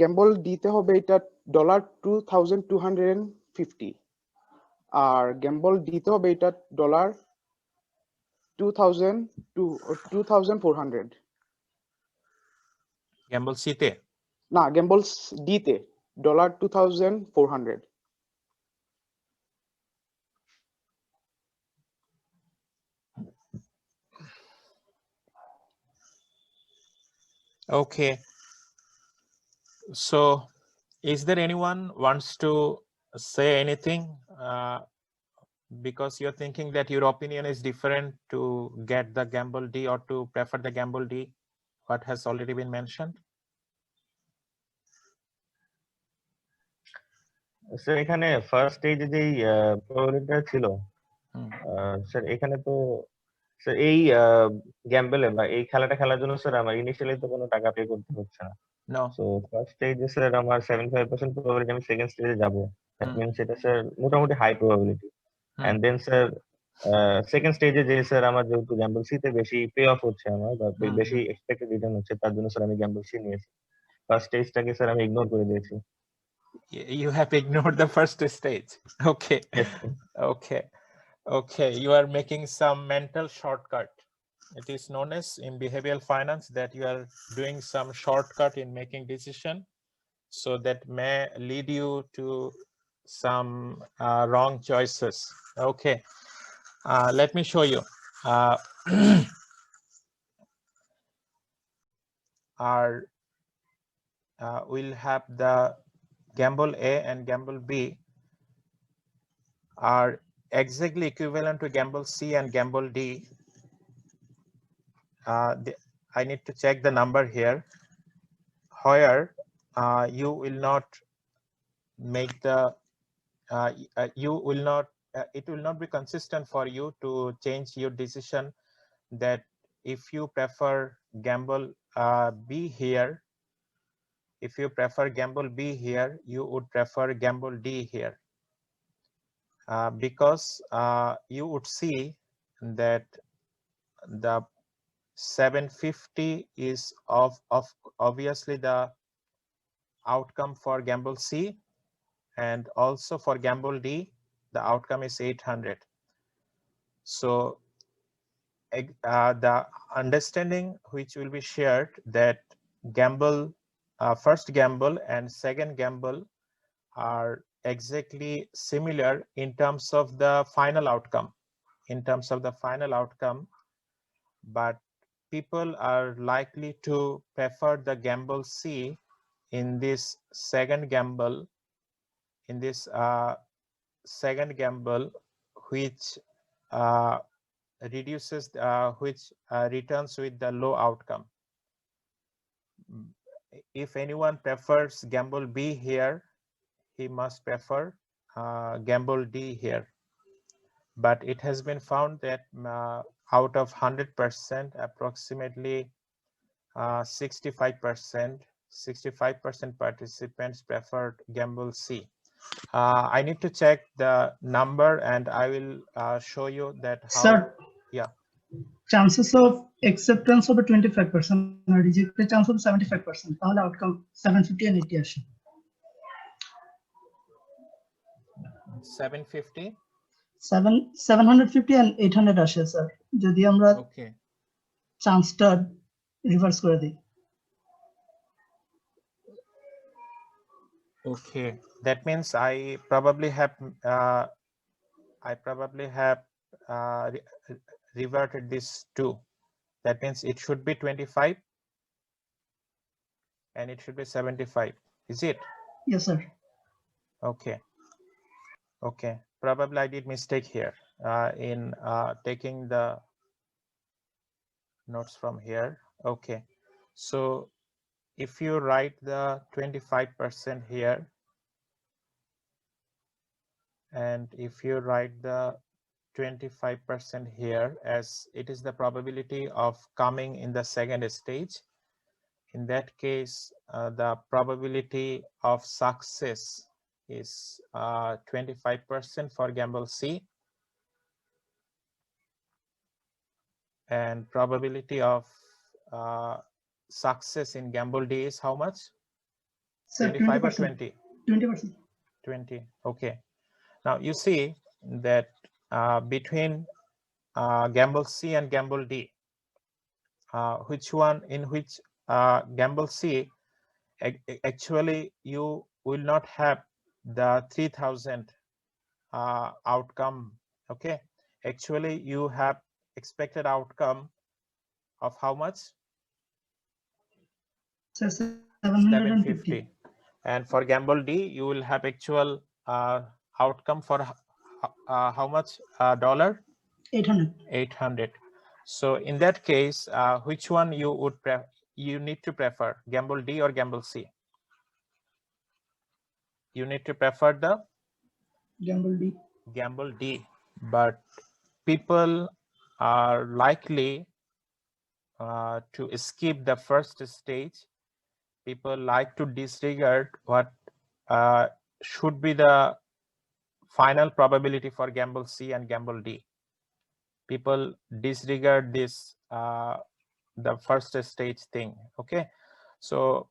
Gamble ডিতে হবে এটা $2250, আর গ্যাম্বল ডিতে হবে এটা $2400। Gamble C te? না, গ্যাম্বল ডিতে $2400। Okay. So is there anyone wants to say anything? Because you're thinking that your opinion is different to get the gamble D or to prefer the gamble D, what has already been mentioned? Sir এখানে first স্টেজে যেই প্রবাবিলিটিটা ছিল sir, এখানে তো sir এই গ্যাম্বলে বা এই খেলাটা খেলার জন্য স্যার আমার ইনিশিয়ালি তো কোনো টাকা পে করতে হচ্ছে না। No. সো ফার্স্ট স্টেজে স্যার আমার 75% প্রবাবিলিটি আমি সেকেন্ড স্টেজে যাব, দ্যাট মিন্স এটা স্যার মোটামুটি high probability. And then sir second স্টেজে যে স্যার আমার যেহেতু গ্যাম্বল সি তে বেশি পে অফ হচ্ছে আমার বা বেশি এক্সপেক্টেড রিটার্ন হচ্ছে, তার জন্য স্যার আমি গ্যাম্বল সি নিয়েছি। ফার্স্ট স্টেজটাকে স্যার আমি ইগনোর করে দিয়েছি। You have ignored the first stage. Okay. Yes, sir. Okay, you are making some mental shortcut. It is known as in behavioral finance that you are doing some shortcut in making decision, so that may lead you to some wrong choices. Okay, let me show you. We'll have the gamble A and gamble B are exactly equivalent to gamble C and gamble D. I need to check the number here, where you will not make the it will not be consistent for you to change your decision, that if you prefer gamble B here, if you prefer gamble B here, you would prefer gamble D here, because you would see that the 750 is of obviously the outcome for gamble C, and also for gamble D, the outcome is 800. So the understanding which will be shared that gamble, first gamble and second gamble are exactly similar in terms of the final outcome, but people are likely to prefer the gamble C in this second gamble, which reduces, returns with the low outcome. If anyone prefers gamble B here, he must prefer gamble D here. But it has been found that out of 100%, approximately 65% participants preferred gamble C. I need to check the number, and I will show you that how. Sir, yeah. Chances of acceptance of 25% and rejected chance of 75%. তাহলে outcome 750 and 80 আসে। 750 750 and 800 আসে sir, যদি আমরা okay চান্সটা reverse করে দিই। Okay, that means I probably have reverted this to. That means it should be 25 and it should be 75. Is it? Yes, sir. Okay. Okay. Probably I did mistake here in taking the notes from here. Okay. So if you write the 25% here, and if you write the 25% here, as it is the probability of coming in the second stage, in that case, the probability of success is 25% for gamble C, and probability of success in gamble D is how much? Sir, 25 or 20%. 20? 20. Okay. Now you see that between gamble C and gamble D, which one, in which gamble C, actually you will not have the 3000 outcome. Okay, actually you have expected outcome of how much? 750. And for gamble D, you will have actual outcome for how much dollar? 800. 800. So in that case, which one you would you need to prefer, gamble D or gamble C? You need to prefer the Gamble D. Gamble D, but people are likely to skip the first stage. People like to disregard what should be the final probability for gamble C and gamble D. People disregard this the first stage thing. Okay, so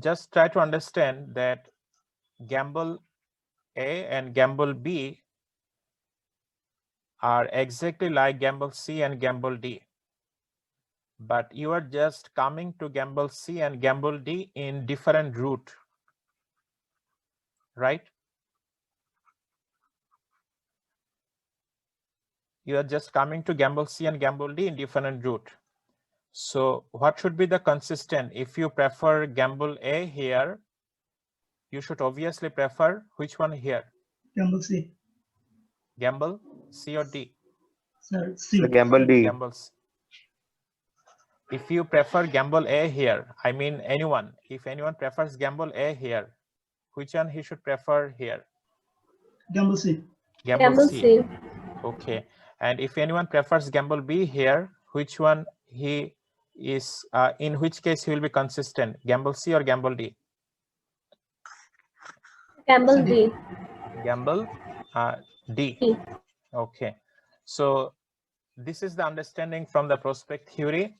just try to understand that gamble A and gamble B are exactly like gamble C and gamble D, but you are just coming to gamble C and gamble D in different route, right? You are just coming to gamble C and gamble D in different route. So what should be the consistent? If you prefer gamble A here, you should obviously prefer which one here? Gamble C. Gamble C or D? Sir, C. So gamble D. Gamble C. If you prefer gamble A here, I mean anyone, if anyone prefers gamble A here, which one he should prefer here? Gamble C. Gamble C. Okay. And if anyone prefers gamble B here, which one he is, in which case he will be consistent, gamble C or gamble D? Gamble D. Gamble D. Okay. So this is the understanding from the prospect theory,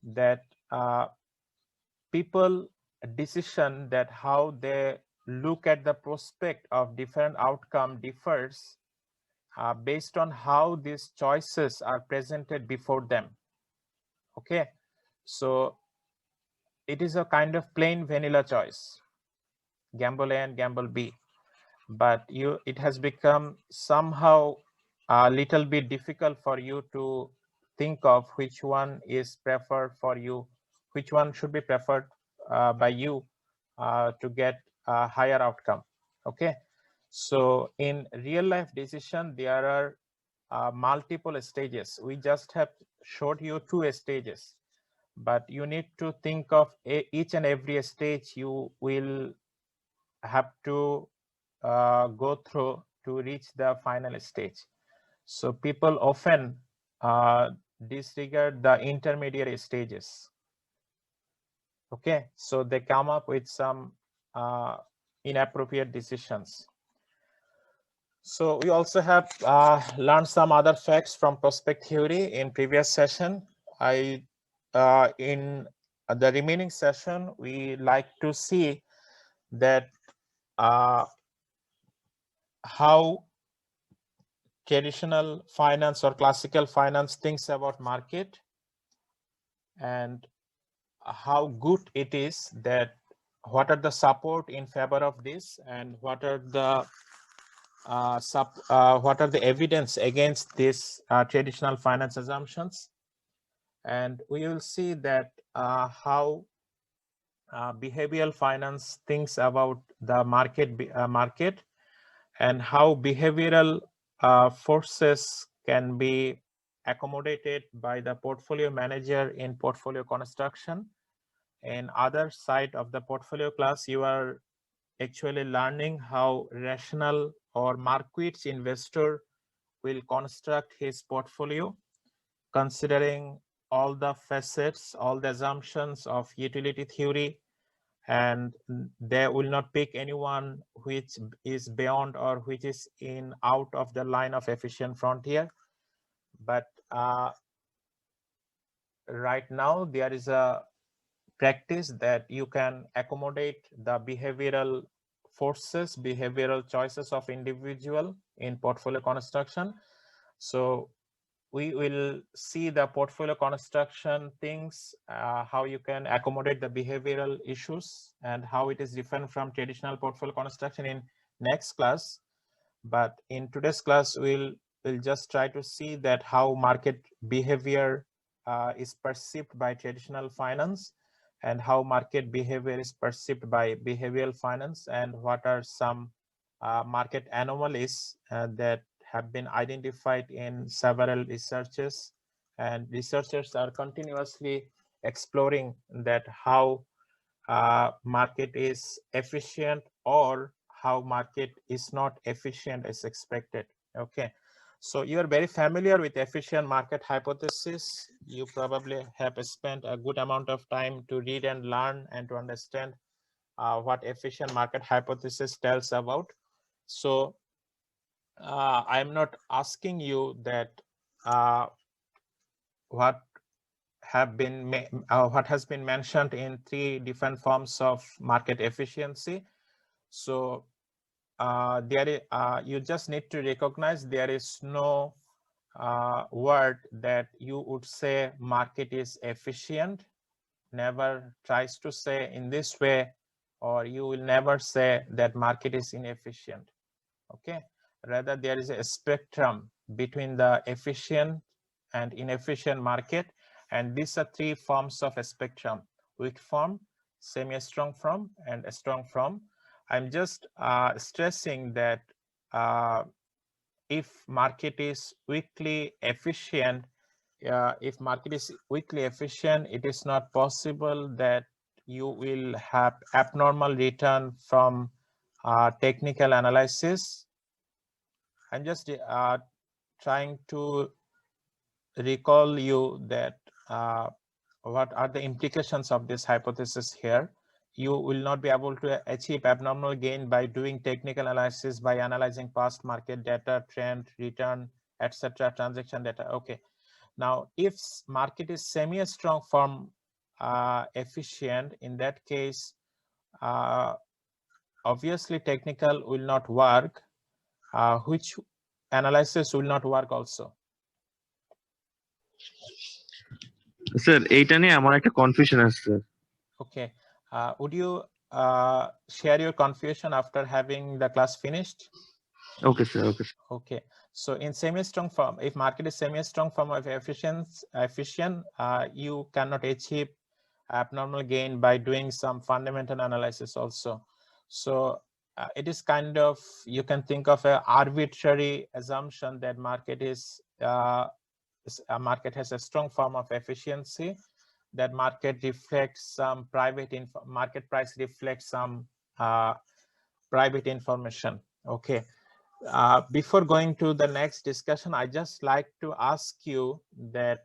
that people decision that how they look at the prospect of different outcome differs based on how these choices are presented before them. Okay, so it is a kind of plain vanilla choice, gamble A and gamble B, but it has become somehow a little bit difficult for you to think of which one is preferred for you, which one should be preferred by you to get a higher outcome. Okay, so in real life decision there are multiple stages. We just have showed you 2 stages, but you need to think of each and every stage you will have to go through to reach the final stage. So people often disregard the intermediary stages. Okay, so they come up with some inappropriate decisions. So we also have learned some other facts from prospect theory in previous session. In the remaining session, we like to see that how traditional finance or classical finance thinks about market, and how good it is, that what are the support in favor of this, and what are the evidence against this traditional finance assumptions. And we will see that how behavioral finance thinks about the market, and how behavioral forces can be accommodated by the portfolio manager in portfolio construction. In other side of the portfolio class, you are actually learning how rational or market investor will construct his portfolio, considering all the facets, all the assumptions of utility theory, and they will not pick anyone which is beyond or which is in out of the line of efficient frontier. But right now there is a practice that you can accommodate the behavioral forces, behavioral choices of individual in portfolio construction. So we will see the portfolio construction things, how you can accommodate the behavioral issues and how it is different from traditional portfolio construction in next class. But in today's class, we'll just try to see that how market behavior is perceived by traditional finance, and how market behavior is perceived by behavioral finance, and what are some market anomalies that have been identified in several researches. And researchers are continuously exploring that how market is efficient or how market is not efficient as expected. Okay, so you are very familiar with efficient market hypothesis. You probably have spent a good amount of time to read and learn and to understand what efficient market hypothesis tells about. So I'm not asking you that what has been mentioned in 3 different forms of market efficiency. So you just need to recognize there is no word that you would say market is efficient. Never tries to say in this way, or you will never say that market is inefficient. Okay, rather there is a spectrum between the efficient and inefficient market, and these are 3 forms of a spectrum: weak form, semi-strong form, and a strong form. I'm just stressing that if market is weakly efficient, it is not possible that you will have abnormal return from technical analysis. I'm just trying to recall you that what are the implications of this hypothesis here. You will not be able to achieve abnormal gain by doing technical analysis, by analyzing past market data, trend, return, etc., transaction data. Okay, now if market is semi-strong form efficient, in that case obviously technical will not work, which analysis will not work also? Sir এইটা নিয়ে আমার একটা confusion আছে sir. Okay, would you share your confusion after having the class finished? Okay sir, okay. Okay, so in semi-strong form, if market is semi-strong form of efficient, you cannot achieve abnormal gain by doing some fundamental analysis also. So it is kind of, you can think of an arbitrary assumption that market has a strong form of efficiency, that market reflects some market price reflects some private information. Okay. Before going to the next discussion, I just like to ask you that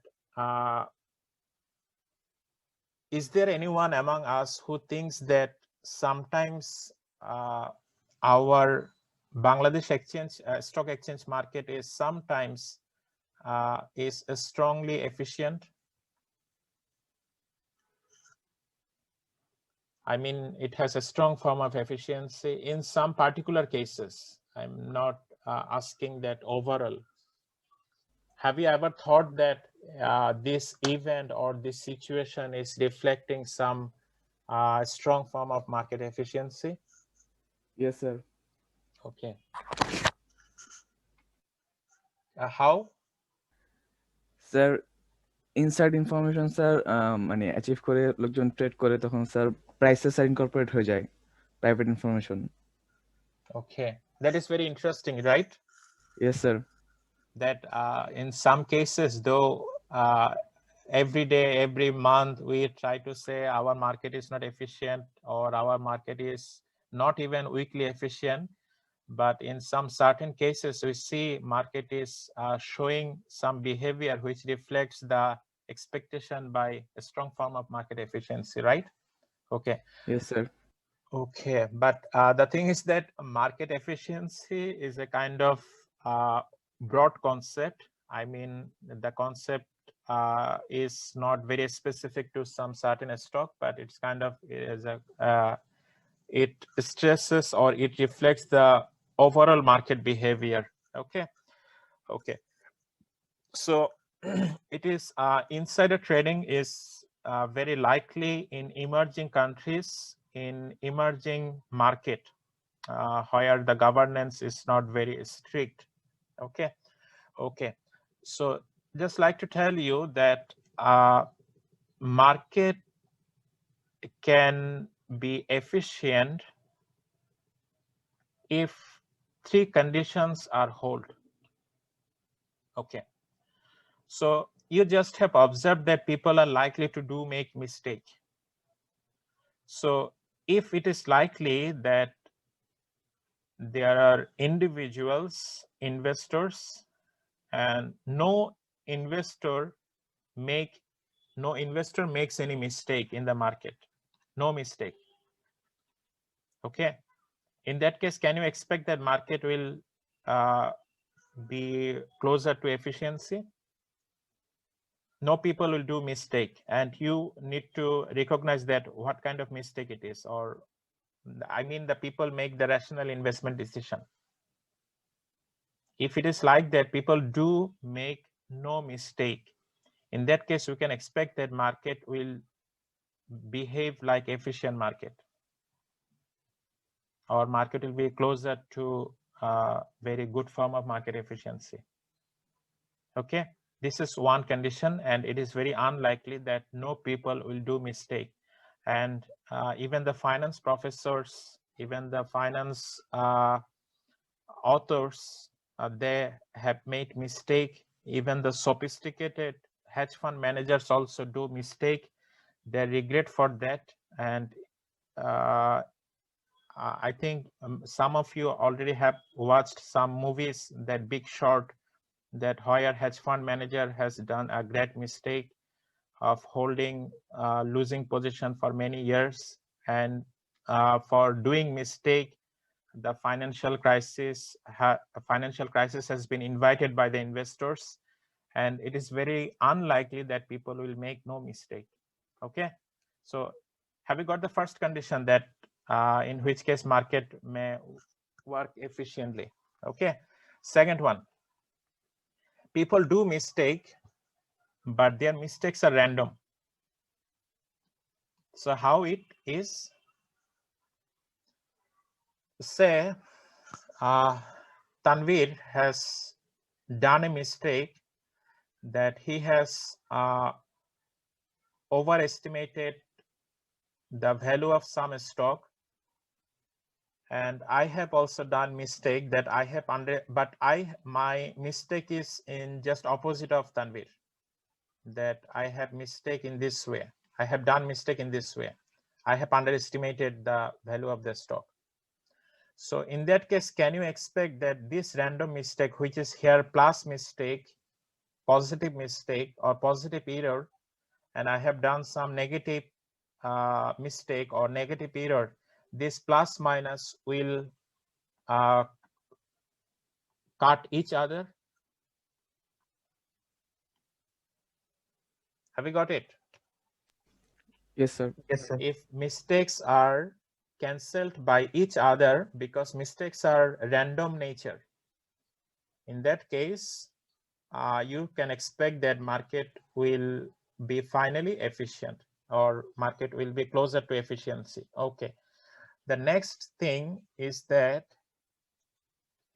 is there anyone among us who thinks that sometimes our Bangladesh stock exchange market is sometimes strongly efficient? I mean, it has a strong form of efficiency in some particular cases. I'm not asking that overall. Have you ever thought that this event or this situation is reflecting some strong form of market efficiency? Yes, sir. Okay. How? Sir inside information sir মানে achieve করে লোকজন trade করে তখন sir prices আর incorporate হয়ে যায় private information. Okay, that is very interesting, right? Yes, sir. That in some cases, though, every day, every month, we try to say our market is not efficient or our market is not even weekly efficient. But in some certain cases, we see market is showing some behavior which reflects the expectation by a strong form of market efficiency, right? Okay. Yes, sir. Okay, but the thing is that market efficiency is a kind of broad concept. I mean, the concept is not very specific to some certain stock, but it's kind of it stresses or it reflects the overall market behavior. Okay. Okay. So it is insider trading is very likely in emerging countries, in emerging market, where the governance is not very strict. Okay. Okay. So just like to tell you that market can be efficient if three conditions are held. Okay. So you just have observed that people are likely to make mistake. So if it is likely that there are individuals, investors, and no investor makes any mistake in the market, no mistake. Okay. In that case, can you expect that market will be closer to efficiency? No people will do mistake, and you need to recognize that what kind of mistake it is, or I mean the people make the rational investment decision. If it is like that, people do make no mistake, in that case we can expect that market will behave like efficient market, or market will be closer to a very good form of market efficiency. Okay. This is one condition, and it is very unlikely that no people will do mistake. And even the finance professors, even the finance authors, they have made mistake. Even the sophisticated hedge fund managers also do mistake. They regret for that. And I think some of you already have watched some movies, that Big Short, that where hedge fund manager has done a great mistake of holding losing position for many years, and for doing mistake, the financial crisis has been invited by the investors, and it is very unlikely that people will make no mistake. Okay. So have you got the first condition, that in which case market may work efficiently. Okay. Second one, people do mistake, but their mistakes are random. So how it is, say Tanvir has done a mistake that he has overestimated the value of some stock, and I have also done mistake that I have my mistake is in just opposite of Tanvir, that I have mistake in this way. I have done mistake in this way. I have underestimated the value of the stock. So in that case, can you expect that this random mistake, which is here plus mistake, positive mistake or positive error, and I have done some negative mistake or negative error, this plus minus will cut each other? Have you got it? Yes, sir. Yes, sir. If mistakes are cancelled by each other because mistakes are random nature, in that case, you can expect that market will be finally efficient, or market will be closer to efficiency. Okay. The next thing is that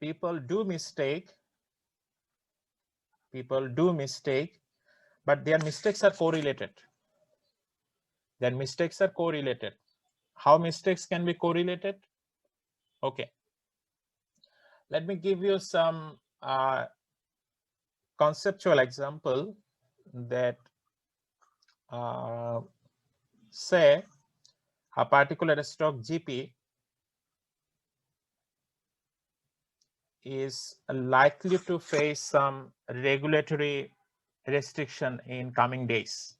people do mistake, but their mistakes are correlated. Their mistakes are correlated. How mistakes can be correlated? Okay. Let me give you some conceptual example that say a particular stock GP is likely to face some regulatory restriction in coming days,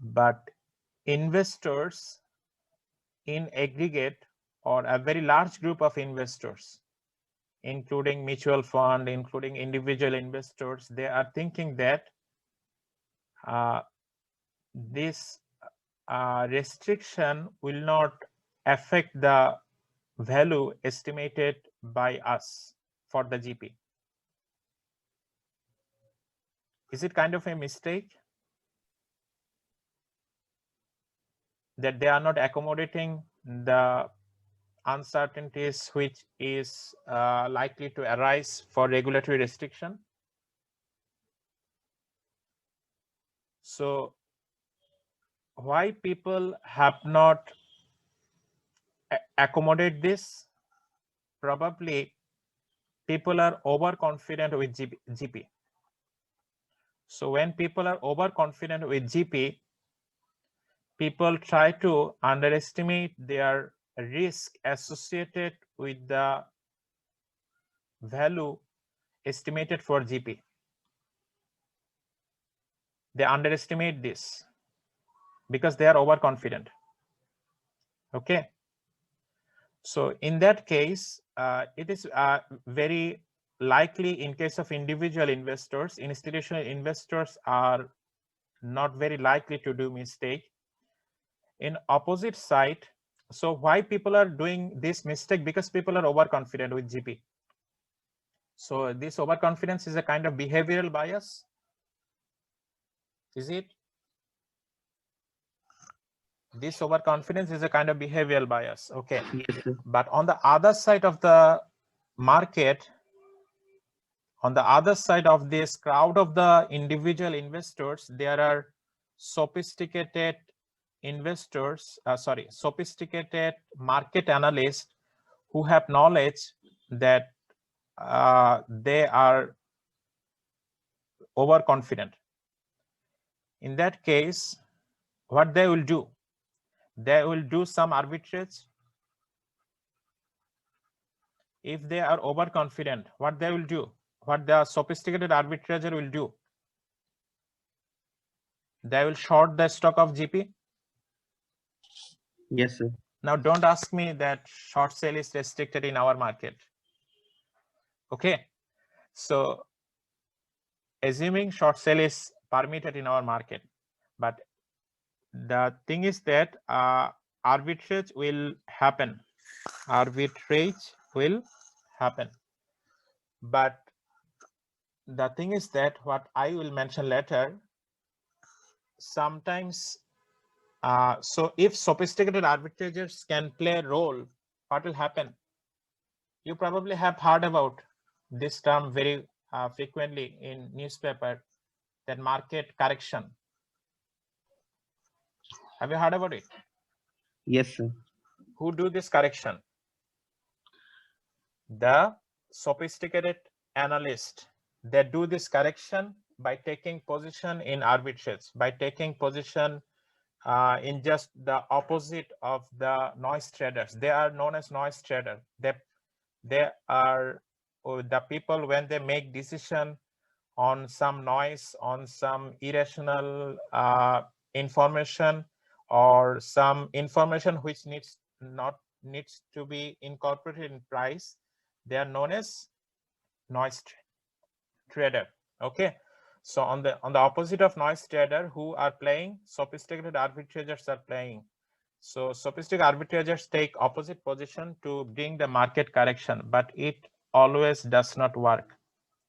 but investors in aggregate, or a very large group of investors, including mutual fund, including individual investors, they are thinking that this restriction will not affect the value estimated by us for the GP. Is it kind of a mistake that they are not accommodating the uncertainties which is likely to arise for regulatory restriction? So why people have not accommodate this? Probably people are overconfident with GP. So when people are overconfident with GP, people try to underestimate their risk associated with the value estimated for GP. They underestimate this because they are overconfident. Okay. So in that case, it is very likely in case of individual investors. Institutional investors are not very likely to do mistake. In opposite side, so why people are doing this mistake? Because people are overconfident with GP. So this overconfidence is a kind of behavioral bias. Is it? This overconfidence is a kind of behavioral bias. Okay. Yes, sir. But on the other side of the market, on the other side of this crowd of the individual investors, there are sophisticated investors, sophisticated market analysts who have knowledge that they are overconfident. In that case, what they will do? They will do some arbitrage. If they are overconfident, what they will do? What the sophisticated arbitrager will do? They will short the stock of GP. Yes, sir. Now, don't ask me that short sale is restricted in our market. Okay. So assuming short sale is permitted in our market, but the thing is that arbitrage will happen. Arbitrage will happen. But the thing is that what I will mention later, sometimes, so if sophisticated arbitrators can play a role, what will happen? You probably have heard about this term very frequently in newspaper, that market correction. Have you heard about it? Yes, sir. Who do this correction? The sophisticated analyst. They do this correction by taking position in arbitrage, by taking position in just the opposite of the noise traders. They are known as noise trader. They are the people when they make decision on some noise, on some irrational information, or some information which needs to be incorporated in price. They are known as noise trader. Okay, so on the opposite of noise trader, who are playing, sophisticated arbitrators are playing. So sophisticated arbitrators take opposite position to bring the market correction, but it always does not work.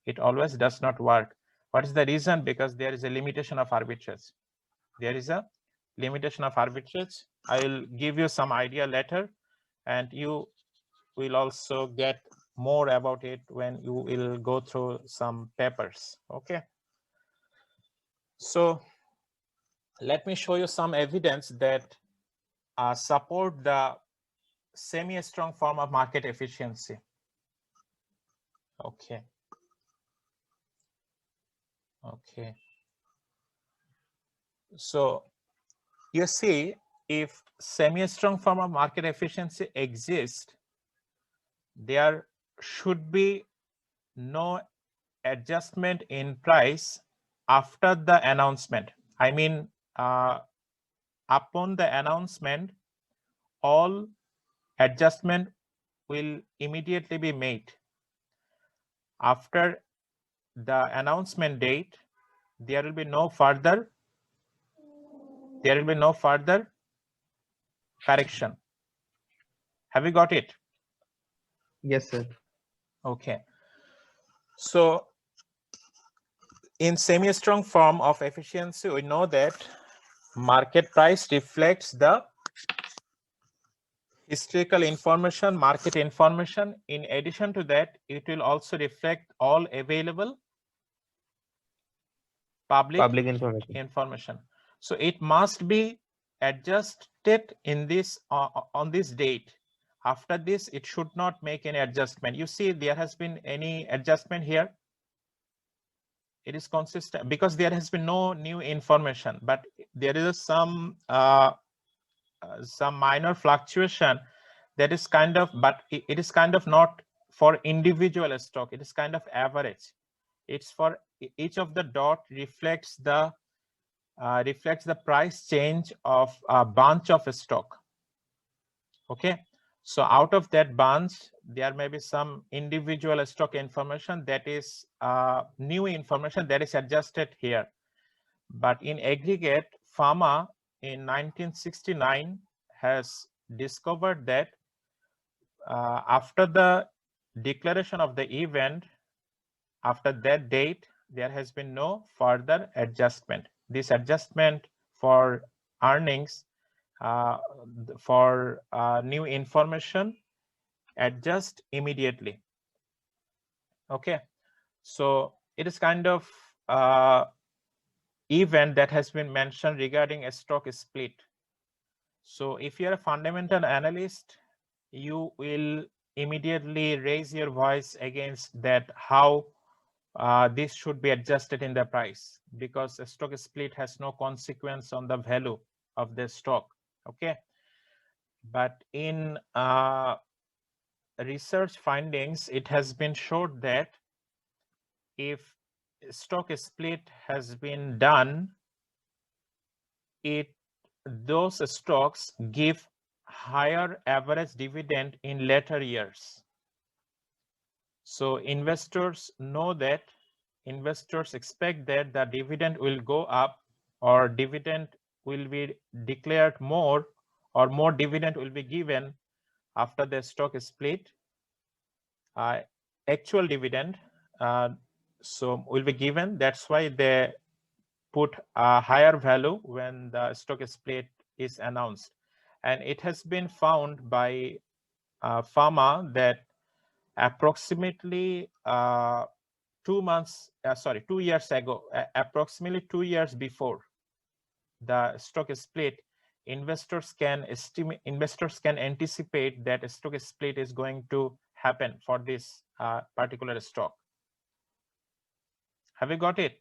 It always does not work. What is the reason? Because there is a limitation of arbitrage. There is a limitation of arbitrage. I will give you some idea later, and you will also get more about it when you will go through some papers. Okay. So let me show you some evidence that support the semi-strong form of market efficiency. Okay. Okay. So you see, if semi-strong form of market efficiency exists, there should be no adjustment in price after the announcement. I mean, upon the announcement, all adjustment will immediately be made. After the announcement date, there will be no further correction. Have you got it? Yes, sir. Okay. So in semi-strong form of efficiency, we know that market price reflects the historical information, market information. In addition to that, it will also reflect all available public information. So it must be adjusted in this on this date. After this, it should not make any adjustment. You see, there has been any adjustment here. It is consistent because there has been no new information, but there is some minor fluctuation that is kind of, but it is kind of not for individual stock. It is kind of average. It's for each of the dot reflects the price change of a bunch of stock. Okay, so out of that bunch, there may be some individual stock information that is new information that is adjusted here. But in aggregate, pharma in 1969 has discovered that after the declaration of the event, after that date, there has been no further adjustment. This adjustment for earnings, for new information, adjust immediately. Okay, so it is kind of event that has been mentioned regarding a stock split. So if you're a fundamental analyst, you will immediately raise your voice against that, how this should be adjusted in the price, because a stock split has no consequence on the value of the stock. Okay, but in research findings, it has been showed that if stock split has been done, those stocks give higher average dividend in later years. So investors know that, investors expect that the dividend will go up, or dividend will be declared more or more dividend will be given after the stock split. Actual dividend so will be given. That's why they put a higher value when the stock split is announced. And it has been found by pharma that approximately 2 years ago, approximately 2 years before the stock split, investors can anticipate that a stock split is going to happen for this particular stock. Have you got it?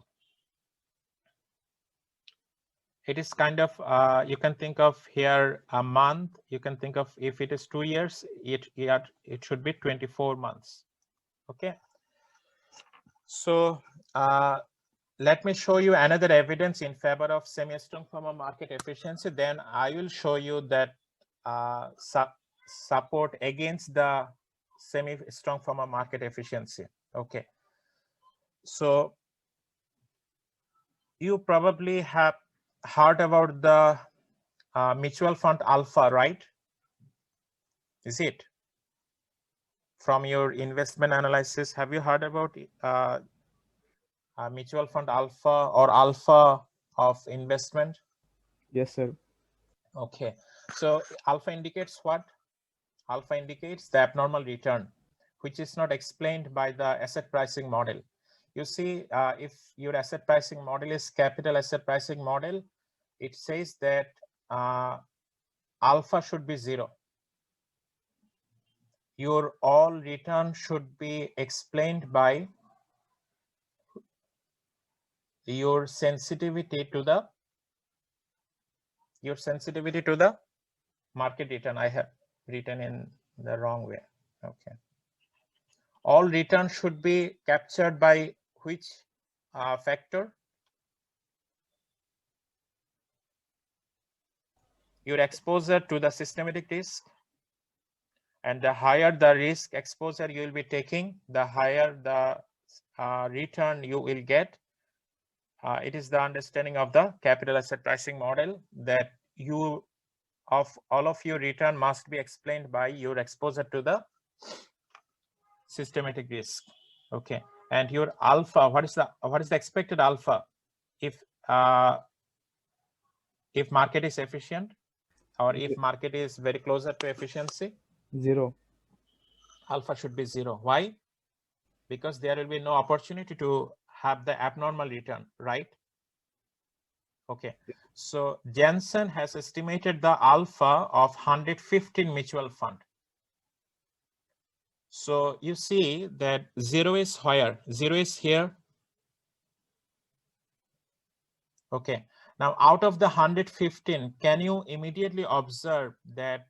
It is kind of you can think of here a month. You can think of if it is 2 years, it should be 24 months. Okay. So let me show you another evidence in favor of semi-strong form of market efficiency. Then I will show you that support against the semi-strong form of market efficiency. Okay. So you probably have heard about the mutual fund alpha, right? Is it? From your investment analysis, have you heard about mutual fund alpha or alpha of investment? Yes, sir. Okay, so alpha indicates what? Alpha indicates the abnormal return, which is not explained by the asset pricing model. You see, if your asset pricing model is capital asset pricing model, it says that alpha should be 0. Your all return should be explained by your sensitivity to the market return. I have written in the wrong way. Okay. All return should be captured by which factor? Your exposure to the systematic risk. And the higher the risk exposure you will be taking, the higher the return you will get. It is the understanding of the capital asset pricing model that all of your return must be explained by your exposure to the systematic risk. Okay, and your alpha, what is the expected alpha if market is efficient or if market is very closer to efficiency? 0. Alpha should be 0. Why? Because there will be no opportunity to have the abnormal return, right? Okay, so Jensen has estimated the alpha of 115 mutual fund. So you see that 0 is where? 0 is here. Okay, now out of the 115, can you immediately observe that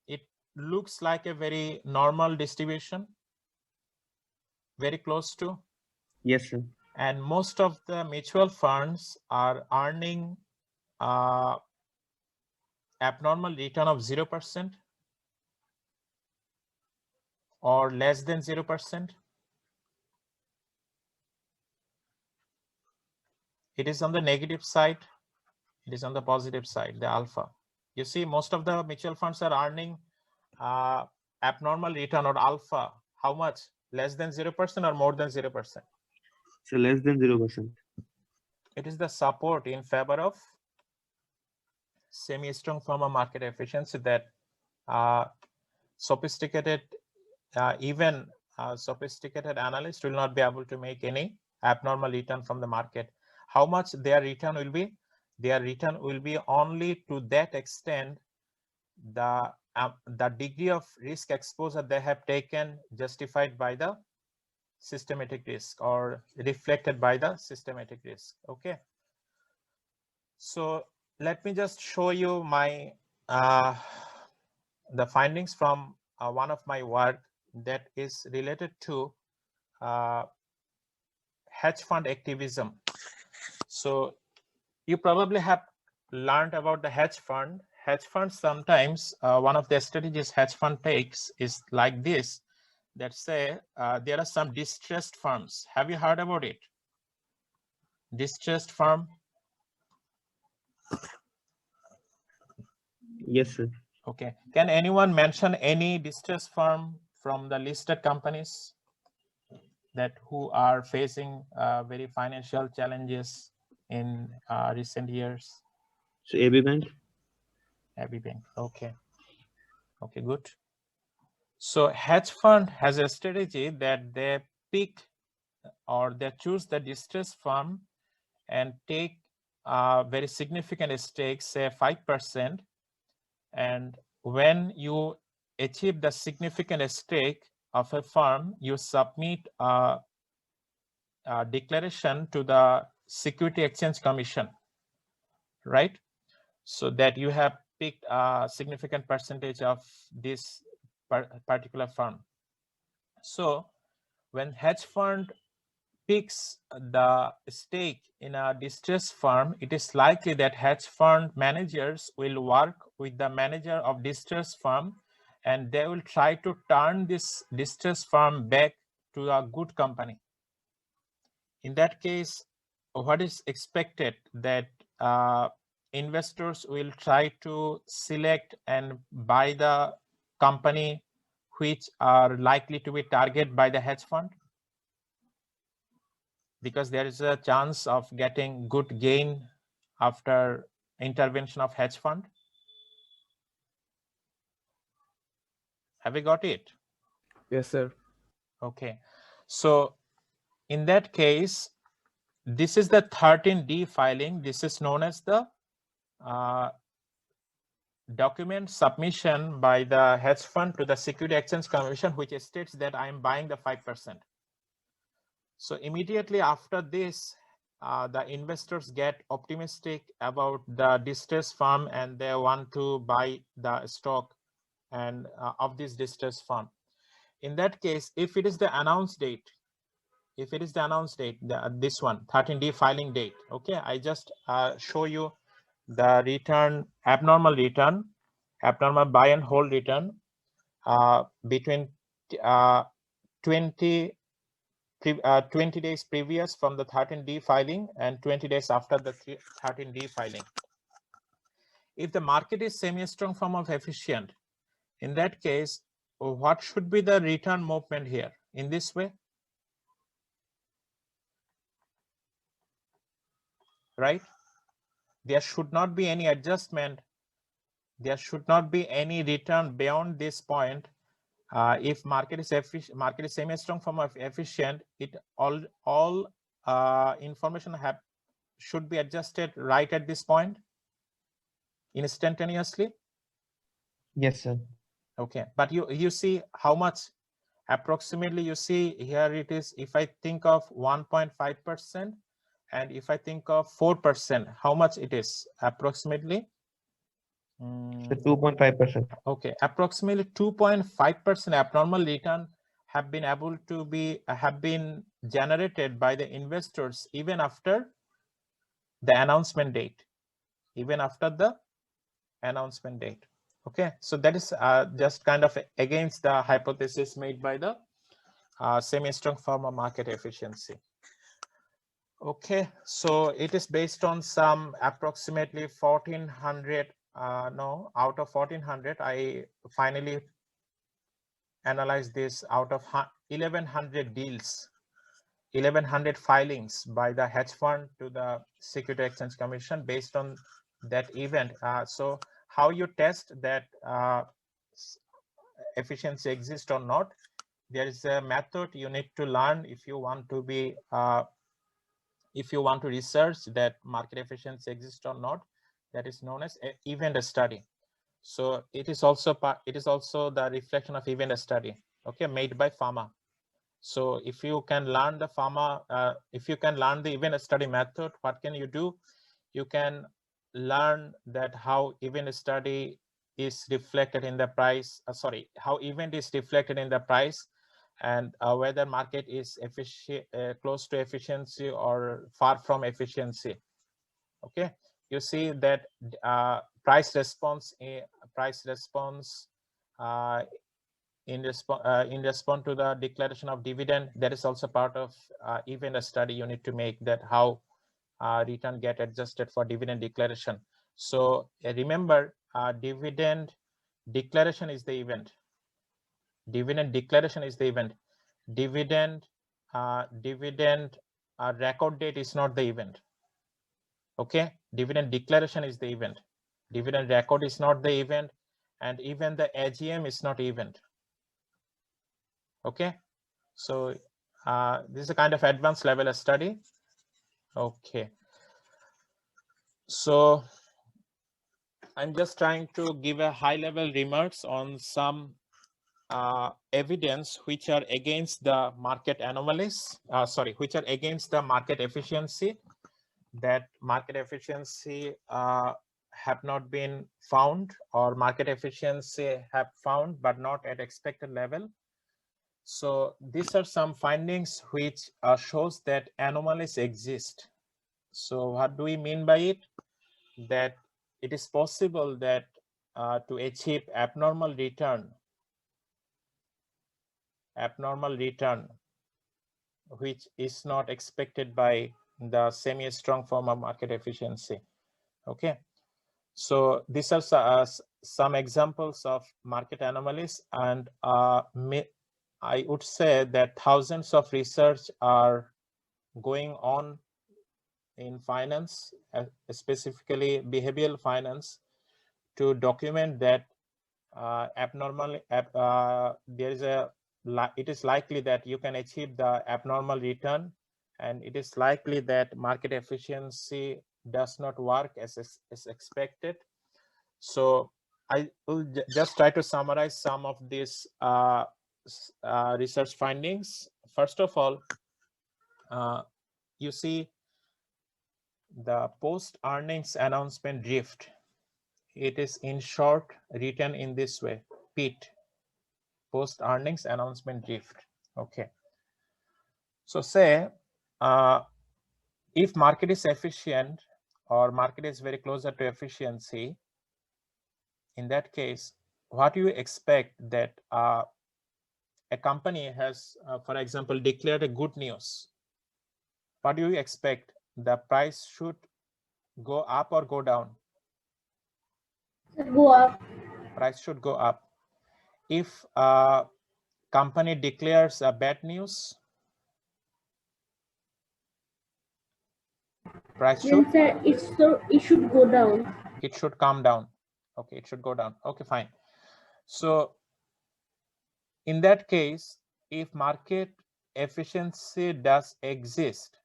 it looks like a very normal distribution? Very close to? Yes, sir. And most of the mutual funds are earning abnormal return of 0% or less than 0%. It is on the negative side. It is on the positive side, the alpha. You see, most of the mutual funds are earning abnormal return or alpha. How much? Less than 0% or more than 0%? So less than 0%. It is the support in favor of semi-strong form of market efficiency that sophisticated, even sophisticated analysts will not be able to make any abnormal return from the market. How much their return will be? Their return will be only to that extent the degree of risk exposure they have taken justified by the systematic risk or reflected by the systematic risk. Okay, so let me just show you my the findings from one of my work that is related to hedge fund activism. So you probably have learned about the hedge fund. Hedge funds sometimes one of the strategies hedge fund takes is like this, that say there are some distressed firms. Have you heard about it? Distressed firm. Yes, sir. Okay. Can anyone mention any distress firm from the listed companies that who are facing very financial challenges in recent years? So AB Bank. AB Bank. Okay. Okay, good. So hedge fund has a strategy that they pick or they choose the distress firm and take very significant stakes, say 5%. And when you achieve the significant stake of a firm, you submit a declaration to the Security Exchange Commission, right? So that you have picked a significant percentage of this particular firm. So when hedge fund picks the stake in a distressed firm, it is likely that hedge fund managers will work with the manager of distressed firm and they will try to turn this distressed firm back to a good company. In that case, what is expected that investors will try to select and buy the company which are likely to be targeted by the hedge fund, because there is a chance of getting good gain after intervention of hedge fund. Have you got it? Yes, sir. Okay. So in that case, this is the 13D filing. This is known as the document submission by the hedge fund to the Security Exchange Commission, which states that I am buying the 5%. So immediately after this, the investors get optimistic about the distressed firm and they want to buy the stock and of this distressed firm. In that case, if it is the announced date, this one 13D filing date, okay, I just show you the return, abnormal buy and hold return between 20 days previous from the 13D filing and 20 days after the 13D filing. If the market is semi-strong form of efficient, in that case, what should be the return movement here? In this way, right? There should not be any adjustment. There should not be any return beyond this point. If market is semi-strong form of efficient, it all information should be adjusted right at this point instantaneously. Yes, sir. Okay, but you see how much approximately, you see here it is, if I think of 1.5% and if I think of 4%, how much it is approximately? So 2.5%. Okay, approximately 2.5% abnormal return have been generated by the investors even after the announcement date, Okay, so that is just kind of against the hypothesis made by the semi-strong form of market efficiency. Okay, so it is based on some approximately 1400. Out of 1400, I finally analyzed this out of 1100 deals, 1100 filings by the hedge fund to the Security Exchange Commission based on that event. So how you test that efficiency exists or not? There is a method you need to learn if you want to be if you want to research that market efficiency exists or not. That is known as event study. So it is also the reflection of event study, okay, made by pharma. So if you can learn the event study method, what can you do? You can learn that how event study is reflected in the price, how event is reflected in the price, and whether market is close to efficiency or far from efficiency. Okay, you see that price response in response to the declaration of dividend, that is also part of event study you need to make, that how return get adjusted for dividend declaration. So remember, dividend declaration is the event. Dividend declaration is the event. Dividend record date is not the event. Okay, dividend declaration is the event. Dividend record is not the event, and even the AGM is not event. Okay, so this is a kind of advanced level of study. Okay, so I'm just trying to give a high level remarks on some evidence which are against the market anomalies, which are against the market efficiency, that market efficiency have not been found, or market efficiency have found but not at expected level. So these are some findings which shows that anomalies exist. So what do we mean by it? That it is possible that to achieve abnormal return which is not expected by the semi-strong form of market efficiency. Okay, so these are some examples of market anomalies, and I would say that thousands of research are going on in finance, specifically behavioral finance, to document that it is likely that you can achieve the abnormal return, and it is likely that market efficiency does not work as expected. So I will just try to summarize some of these research findings. First of all, you see the post earnings announcement drift. It is in short written in this way, PEAT, post earnings announcement drift. Okay, so say if market is efficient, or market is very closer to efficiency, in that case, what do you expect? That a company has, for example, declared a good news. What do you expect? The price should go up or go down? Go up. Price should go up. If a company declares a bad news, price should? Then sir, it should go down. It should come down. Okay, it should go down. Okay, fine. So in that case, if market efficiency does exist,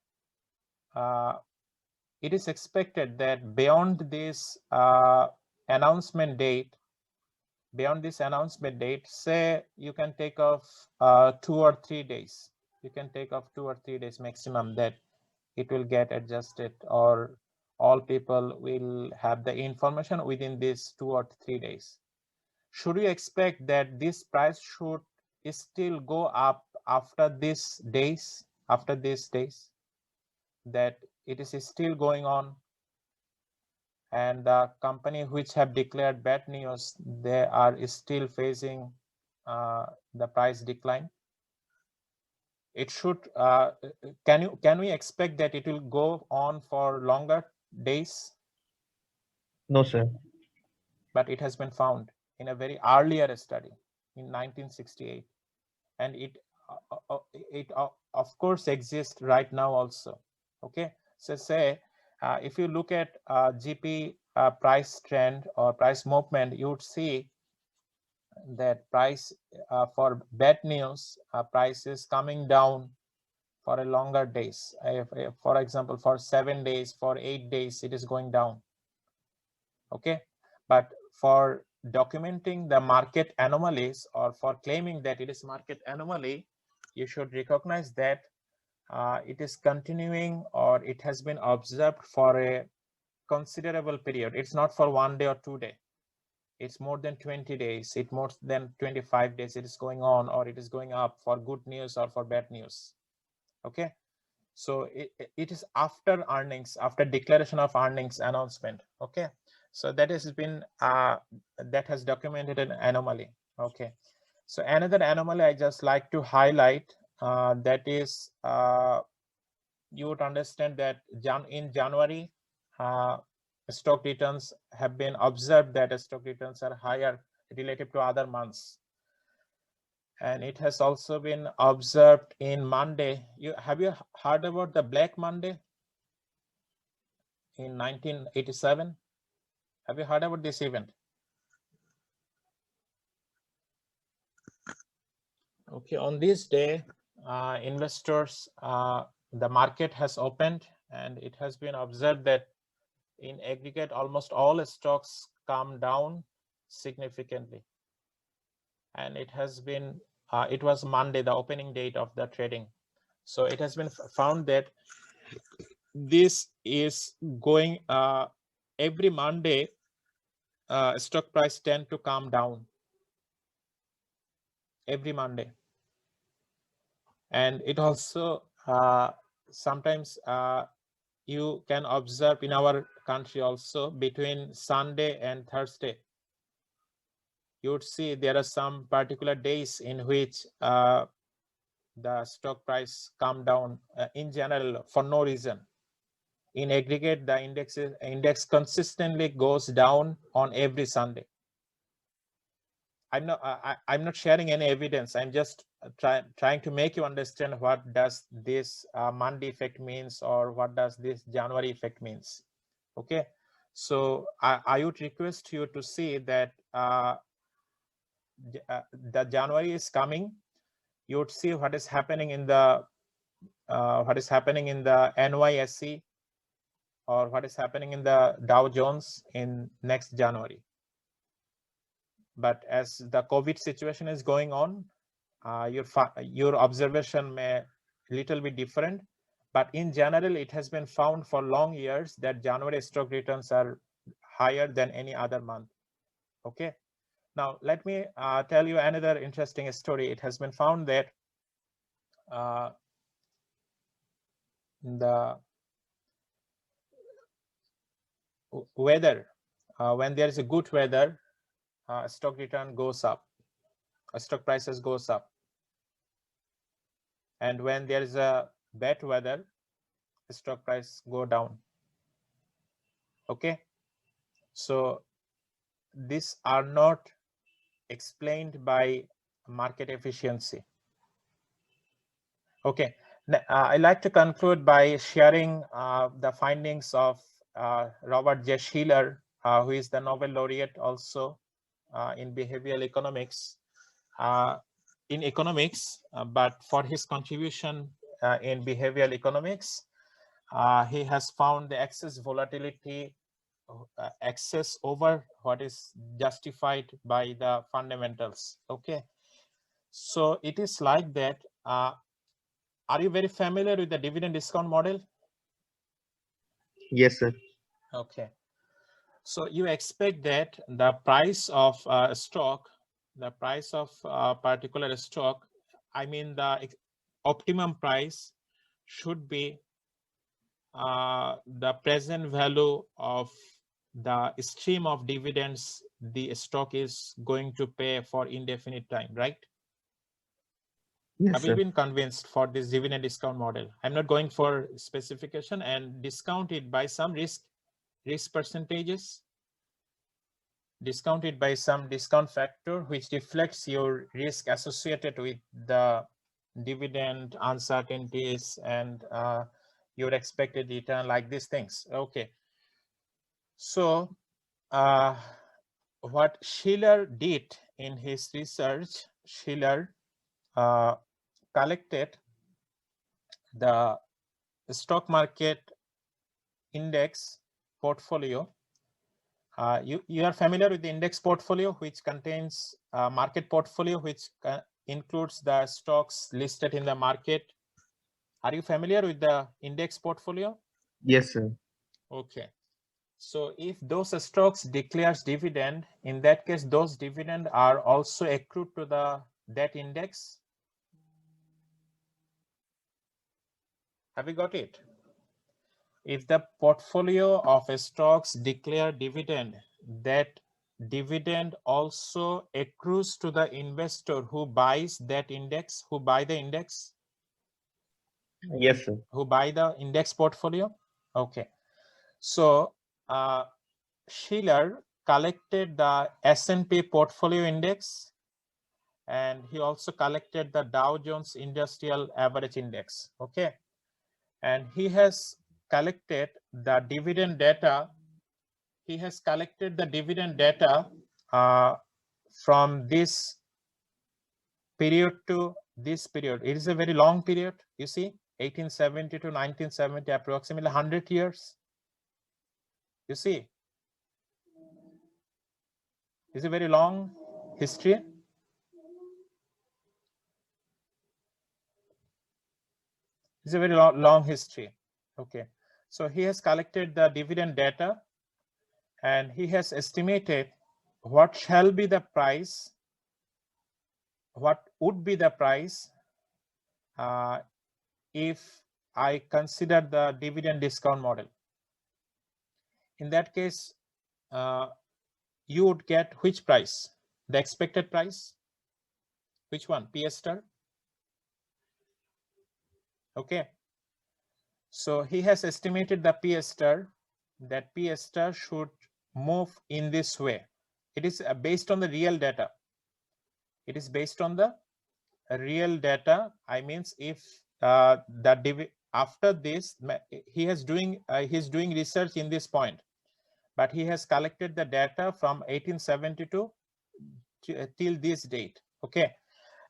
it is expected that beyond this announcement date, say you can take off 2 or 3 days. You can take off 2 or 3 days maximum, that it will get adjusted, or all people will have the information within these 2 or 3 days. Should we expect that this price should still go up after these days? That it is still going on, and the company which have declared bad news, they are still facing the price decline? It should, can we expect that it will go on for longer days? No, sir. But it has been found in a very earlier study in 1968, and it of course exists right now also. Okay, so say if you look at GP price trend or price movement, you would see that price for bad news, price is coming down for a longer days. For example, for 7 days, for 8 days, it is going down. Okay, but for documenting the market anomalies, or for claiming that it is market anomaly, you should recognize that it is continuing, or it has been observed for a considerable period. It's not for 1 day or 2 days. It's more than 20 days. It's more than 25 days. It is going on, or it is going up for good news or for bad news. Okay, so it is after earnings, after declaration of earnings announcement. Okay, so that has been that has documented an anomaly. Okay, so another anomaly I just like to highlight, that is, you would understand that in January, stock returns have been observed that stock returns are higher relative to other months. And it has also been observed in Monday. Have you heard about the Black Monday in 1987? Have you heard about this event? Okay, on this day, investors, the market has opened, and it has been observed that in aggregate, almost all stocks come down significantly. And it has been, it was Monday, the opening date of the trading. So it has been found that this is going, every Monday, stock price tend to come down every Monday. And it also sometimes you can observe in our country also between Sunday and Thursday. You would see there are some particular days in which the stock price come down in general for no reason. In aggregate, the index consistently goes down on every Sunday. I'm not sharing any evidence. I'm just trying to make you understand what does this Monday effect means, or what does this January effect means. Okay, so I would request you to see that the January is coming. You would see what is happening in the NYSE, or what is happening in the Dow Jones in next January. But as the COVID situation is going on, your observation may little bit different. But in general, it has been found for long years that January stock returns are higher than any other month. Okay. Now let me tell you another interesting story. It has been found that the weather, when there is a good weather, stock return goes up, stock prices goes up. And when there is a bad weather, stock price go down. Okay, so these are not explained by market efficiency. Okay, I like to conclude by sharing the findings of Robert J. Shiller, who is the Nobel laureate also in behavioral economics, but for his contribution in behavioral economics, he has found the excess volatility, excess over what is justified by the fundamentals. Okay, so it is like that. Are you very familiar with the dividend discount model? Yes, sir. Okay, so you expect that the price of a stock, the price of a particular stock, I mean the optimum price should be the present value of the stream of dividends the stock is going to pay for indefinite time, right? Yes, Have you sir. been convinced for this dividend discount model? I'm not going for specification, and discounted by some risk percentages, discounted by some discount factor which reflects your risk associated with the dividend uncertainties and your expected return, like these things. Okay, so what Shiller did in his research, Shiller collected the stock market index portfolio. You are familiar with the index portfolio, which contains market portfolio, which includes the stocks listed in the market. Are you familiar with the index portfolio? Yes, sir. Okay. So if those stocks declares dividend, in that case, those dividend are also accrued to that index. Have you got it? If the portfolio of stocks declare dividend, that dividend also accrues to the investor who buys that index, who buy the index. Yes, sir. Who buy the index portfolio. Okay, so Schiller collected the S&P portfolio index, and he also collected the Dow Jones Industrial Average Index. Okay, and he has collected the dividend data. He has collected the dividend data from this period to this period. It is a very long period. You see, 1870 to 1970, approximately 100 years. You see, it's a very long history. It's a very long history. Okay, so he has collected the dividend data, and he has estimated what shall be the price, what would be the price if I consider the dividend discount model. In that case, you would get which price? The expected price? Which one? P star? Okay. So he has estimated the P star, that P star should move in this way. It is based on the real data. It is based on the real data. I means if after this, he's doing research in this point, but he has collected the data from 1872 till this date. Okay,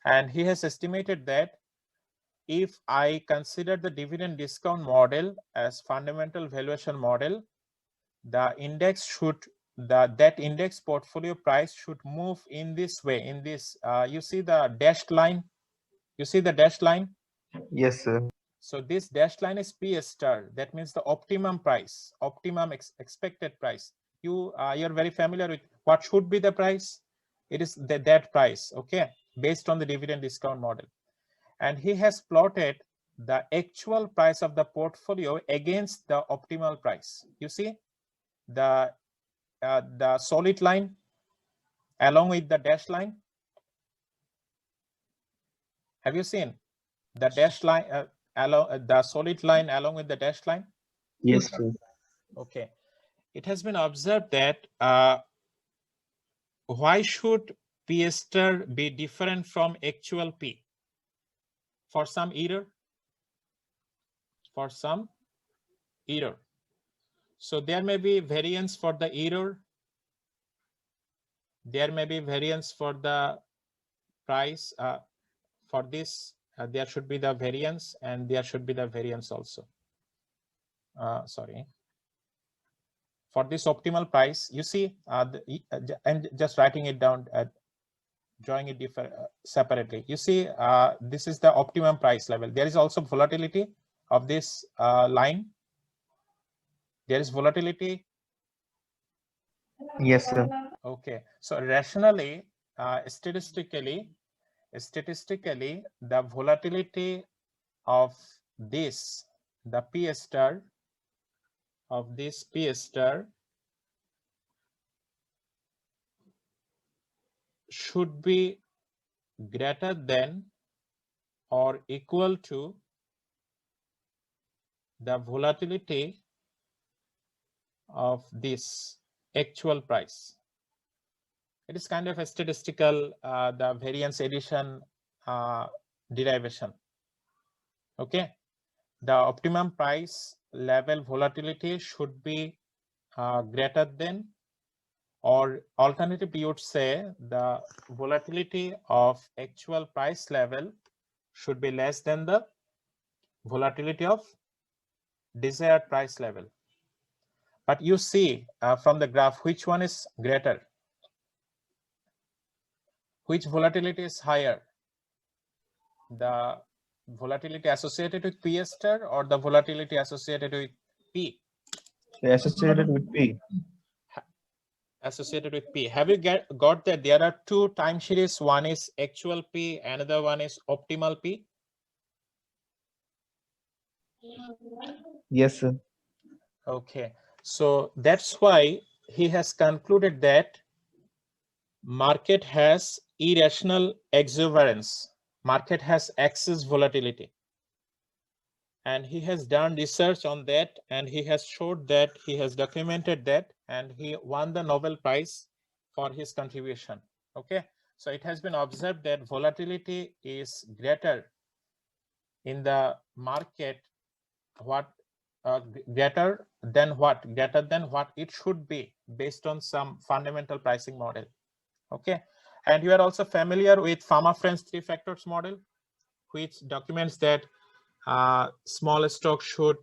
and he has estimated that if I consider the dividend discount model as fundamental valuation model, the index should, that index portfolio price should move in this way. In this, you see the dashed line. You see the dashed line? Yes, sir. So this dashed line is P star. That means the optimum price, optimum expected price. You're very familiar with what should be the price. It is that price. Okay, based on the dividend discount model. And he has plotted the actual price of the portfolio against the optimal price. You see the solid line along with the dashed line. Have you seen the dashed line along the solid line along with the dashed line? Yes, sir. Okay. It has been observed that why should P star be different from actual P? For some error. For some error. So there may be variance for the error. There may be variance for the price. For this, there should be the variance, and there should be the variance also. Sorry. For this optimal price, you see, I'm just writing it down, drawing it separately. You see, this is the optimum price level. There is also volatility of this line. There is volatility. Yes, sir. Okay, so rationally, statistically, the volatility of this, the P star of this P star should be greater than or equal to the volatility of this actual price. It is kind of a statistical, the variance addition derivation. Okay, the optimum price level volatility should be greater than, or alternatively, you would say the volatility of actual price level should be less than the volatility of desired price level. But you see from the graph, which one is greater? Which volatility is higher? The volatility associated with P star or the volatility associated with P? Associated with P. Associated with P. Have you got that there are two time series? One is actual P, another one is optimal P. Yes, sir. Okay, so that's why he has concluded that market has irrational exuberance. Market has excess volatility. And he has done research on that, and he has showed that, he has documented that, and he won the Nobel Prize for his contribution. Okay, so it has been observed that volatility is greater in the market, greater than what it should be based on some fundamental pricing model. Okay, and you are also familiar with Pharma Friends 3 factors model, which documents that small stock should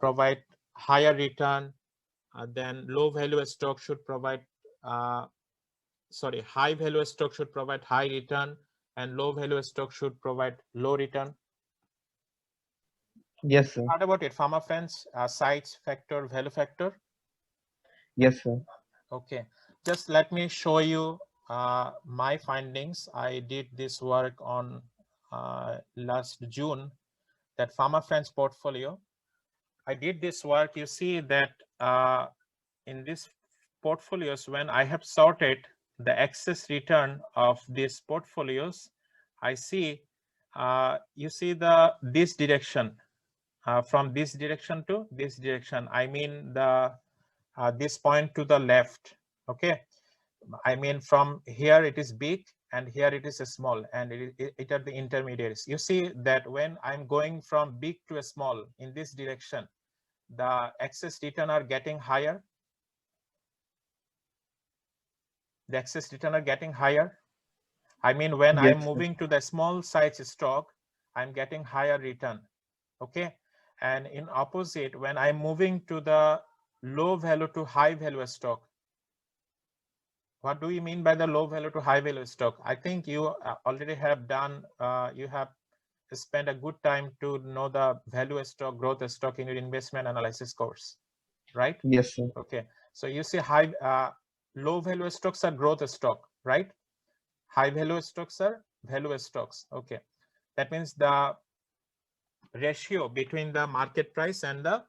provide higher return, then low value stock should provide high value stock should provide high return, and low value stock should provide low return. Yes, sir. What about it? Pharma Friends, size factor, value factor? Yes, sir. Okay, just let me show you my findings. I did this work on last June, that Pharma Friends portfolio. I did this work. You see that in these portfolios, when I have sorted the excess return of these portfolios, I see you see this direction, from this direction to this direction. I mean the this point to the left. Okay, I mean from here it is big and here it is a small, and it are the intermediaries. You see that when I'm going from big to a small in this direction, the excess return are getting higher. The excess return are getting higher. I mean, when Yes, I'm sir. moving to the small size stock, I'm getting higher return. Okay, and in opposite, when I'm moving to the low value to high value stock, what do you mean by the low value to high value stock? I think you already have done, you have spent a good time to know the value stock, growth stock in your investment analysis course, right? Yes, sir. Okay, so you see low value stocks are growth stock, right? High value stocks are value stocks. Okay, that means the ratio between the market price and the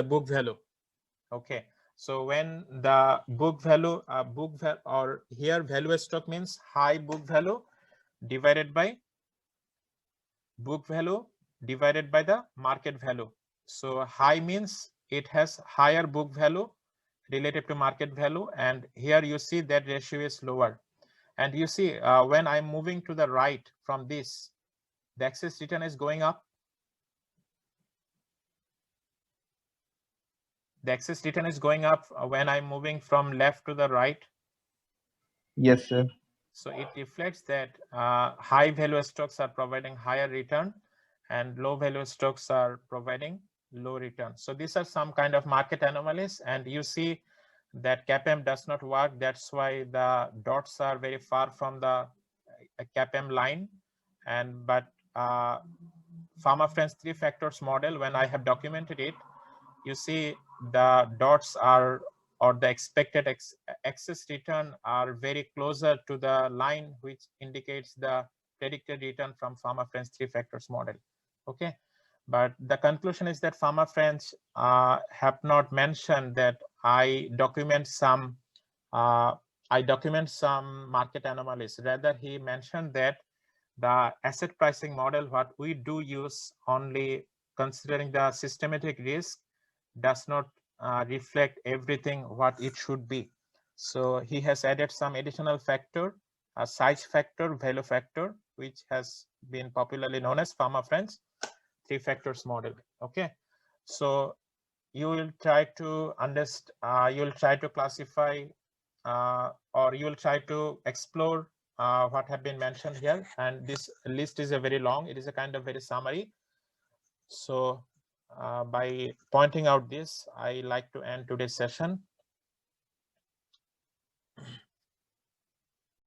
book value. Okay, so when the book value or here value stock means high book value divided by book value divided by the market value. So high means it has higher book value relative to market value, and here you see that ratio is lower. And you see when I'm moving to the right from this, the excess return is going up. The excess return is going up when I'm moving from left to the right. Yes, sir. So it reflects that high value stocks are providing higher return and low value stocks are providing low return. So these are some kind of market anomalies, and you see that CAPM does not work. That's why the dots are very far from the CAPM line. And but Pharma Friends 3 factors model, when I have documented it, you see the dots are, or the expected excess return are very closer to the line which indicates the predicted return from Pharma Friends 3 factors model. Okay, but the conclusion is that Pharma Friends have not mentioned that I document some market anomalies. Rather, he mentioned that the asset pricing model, what we do use only considering the systematic risk, does not reflect everything what it should be. So he has added some additional factor, a size factor, value factor, which has been popularly known as Pharma Friends 3 factors model. Okay, so you will try to understand, you will try to classify or you will try to explore what have been mentioned here, and this list is a very long, it is a kind of very summary. So by pointing out this, I like to end today's session.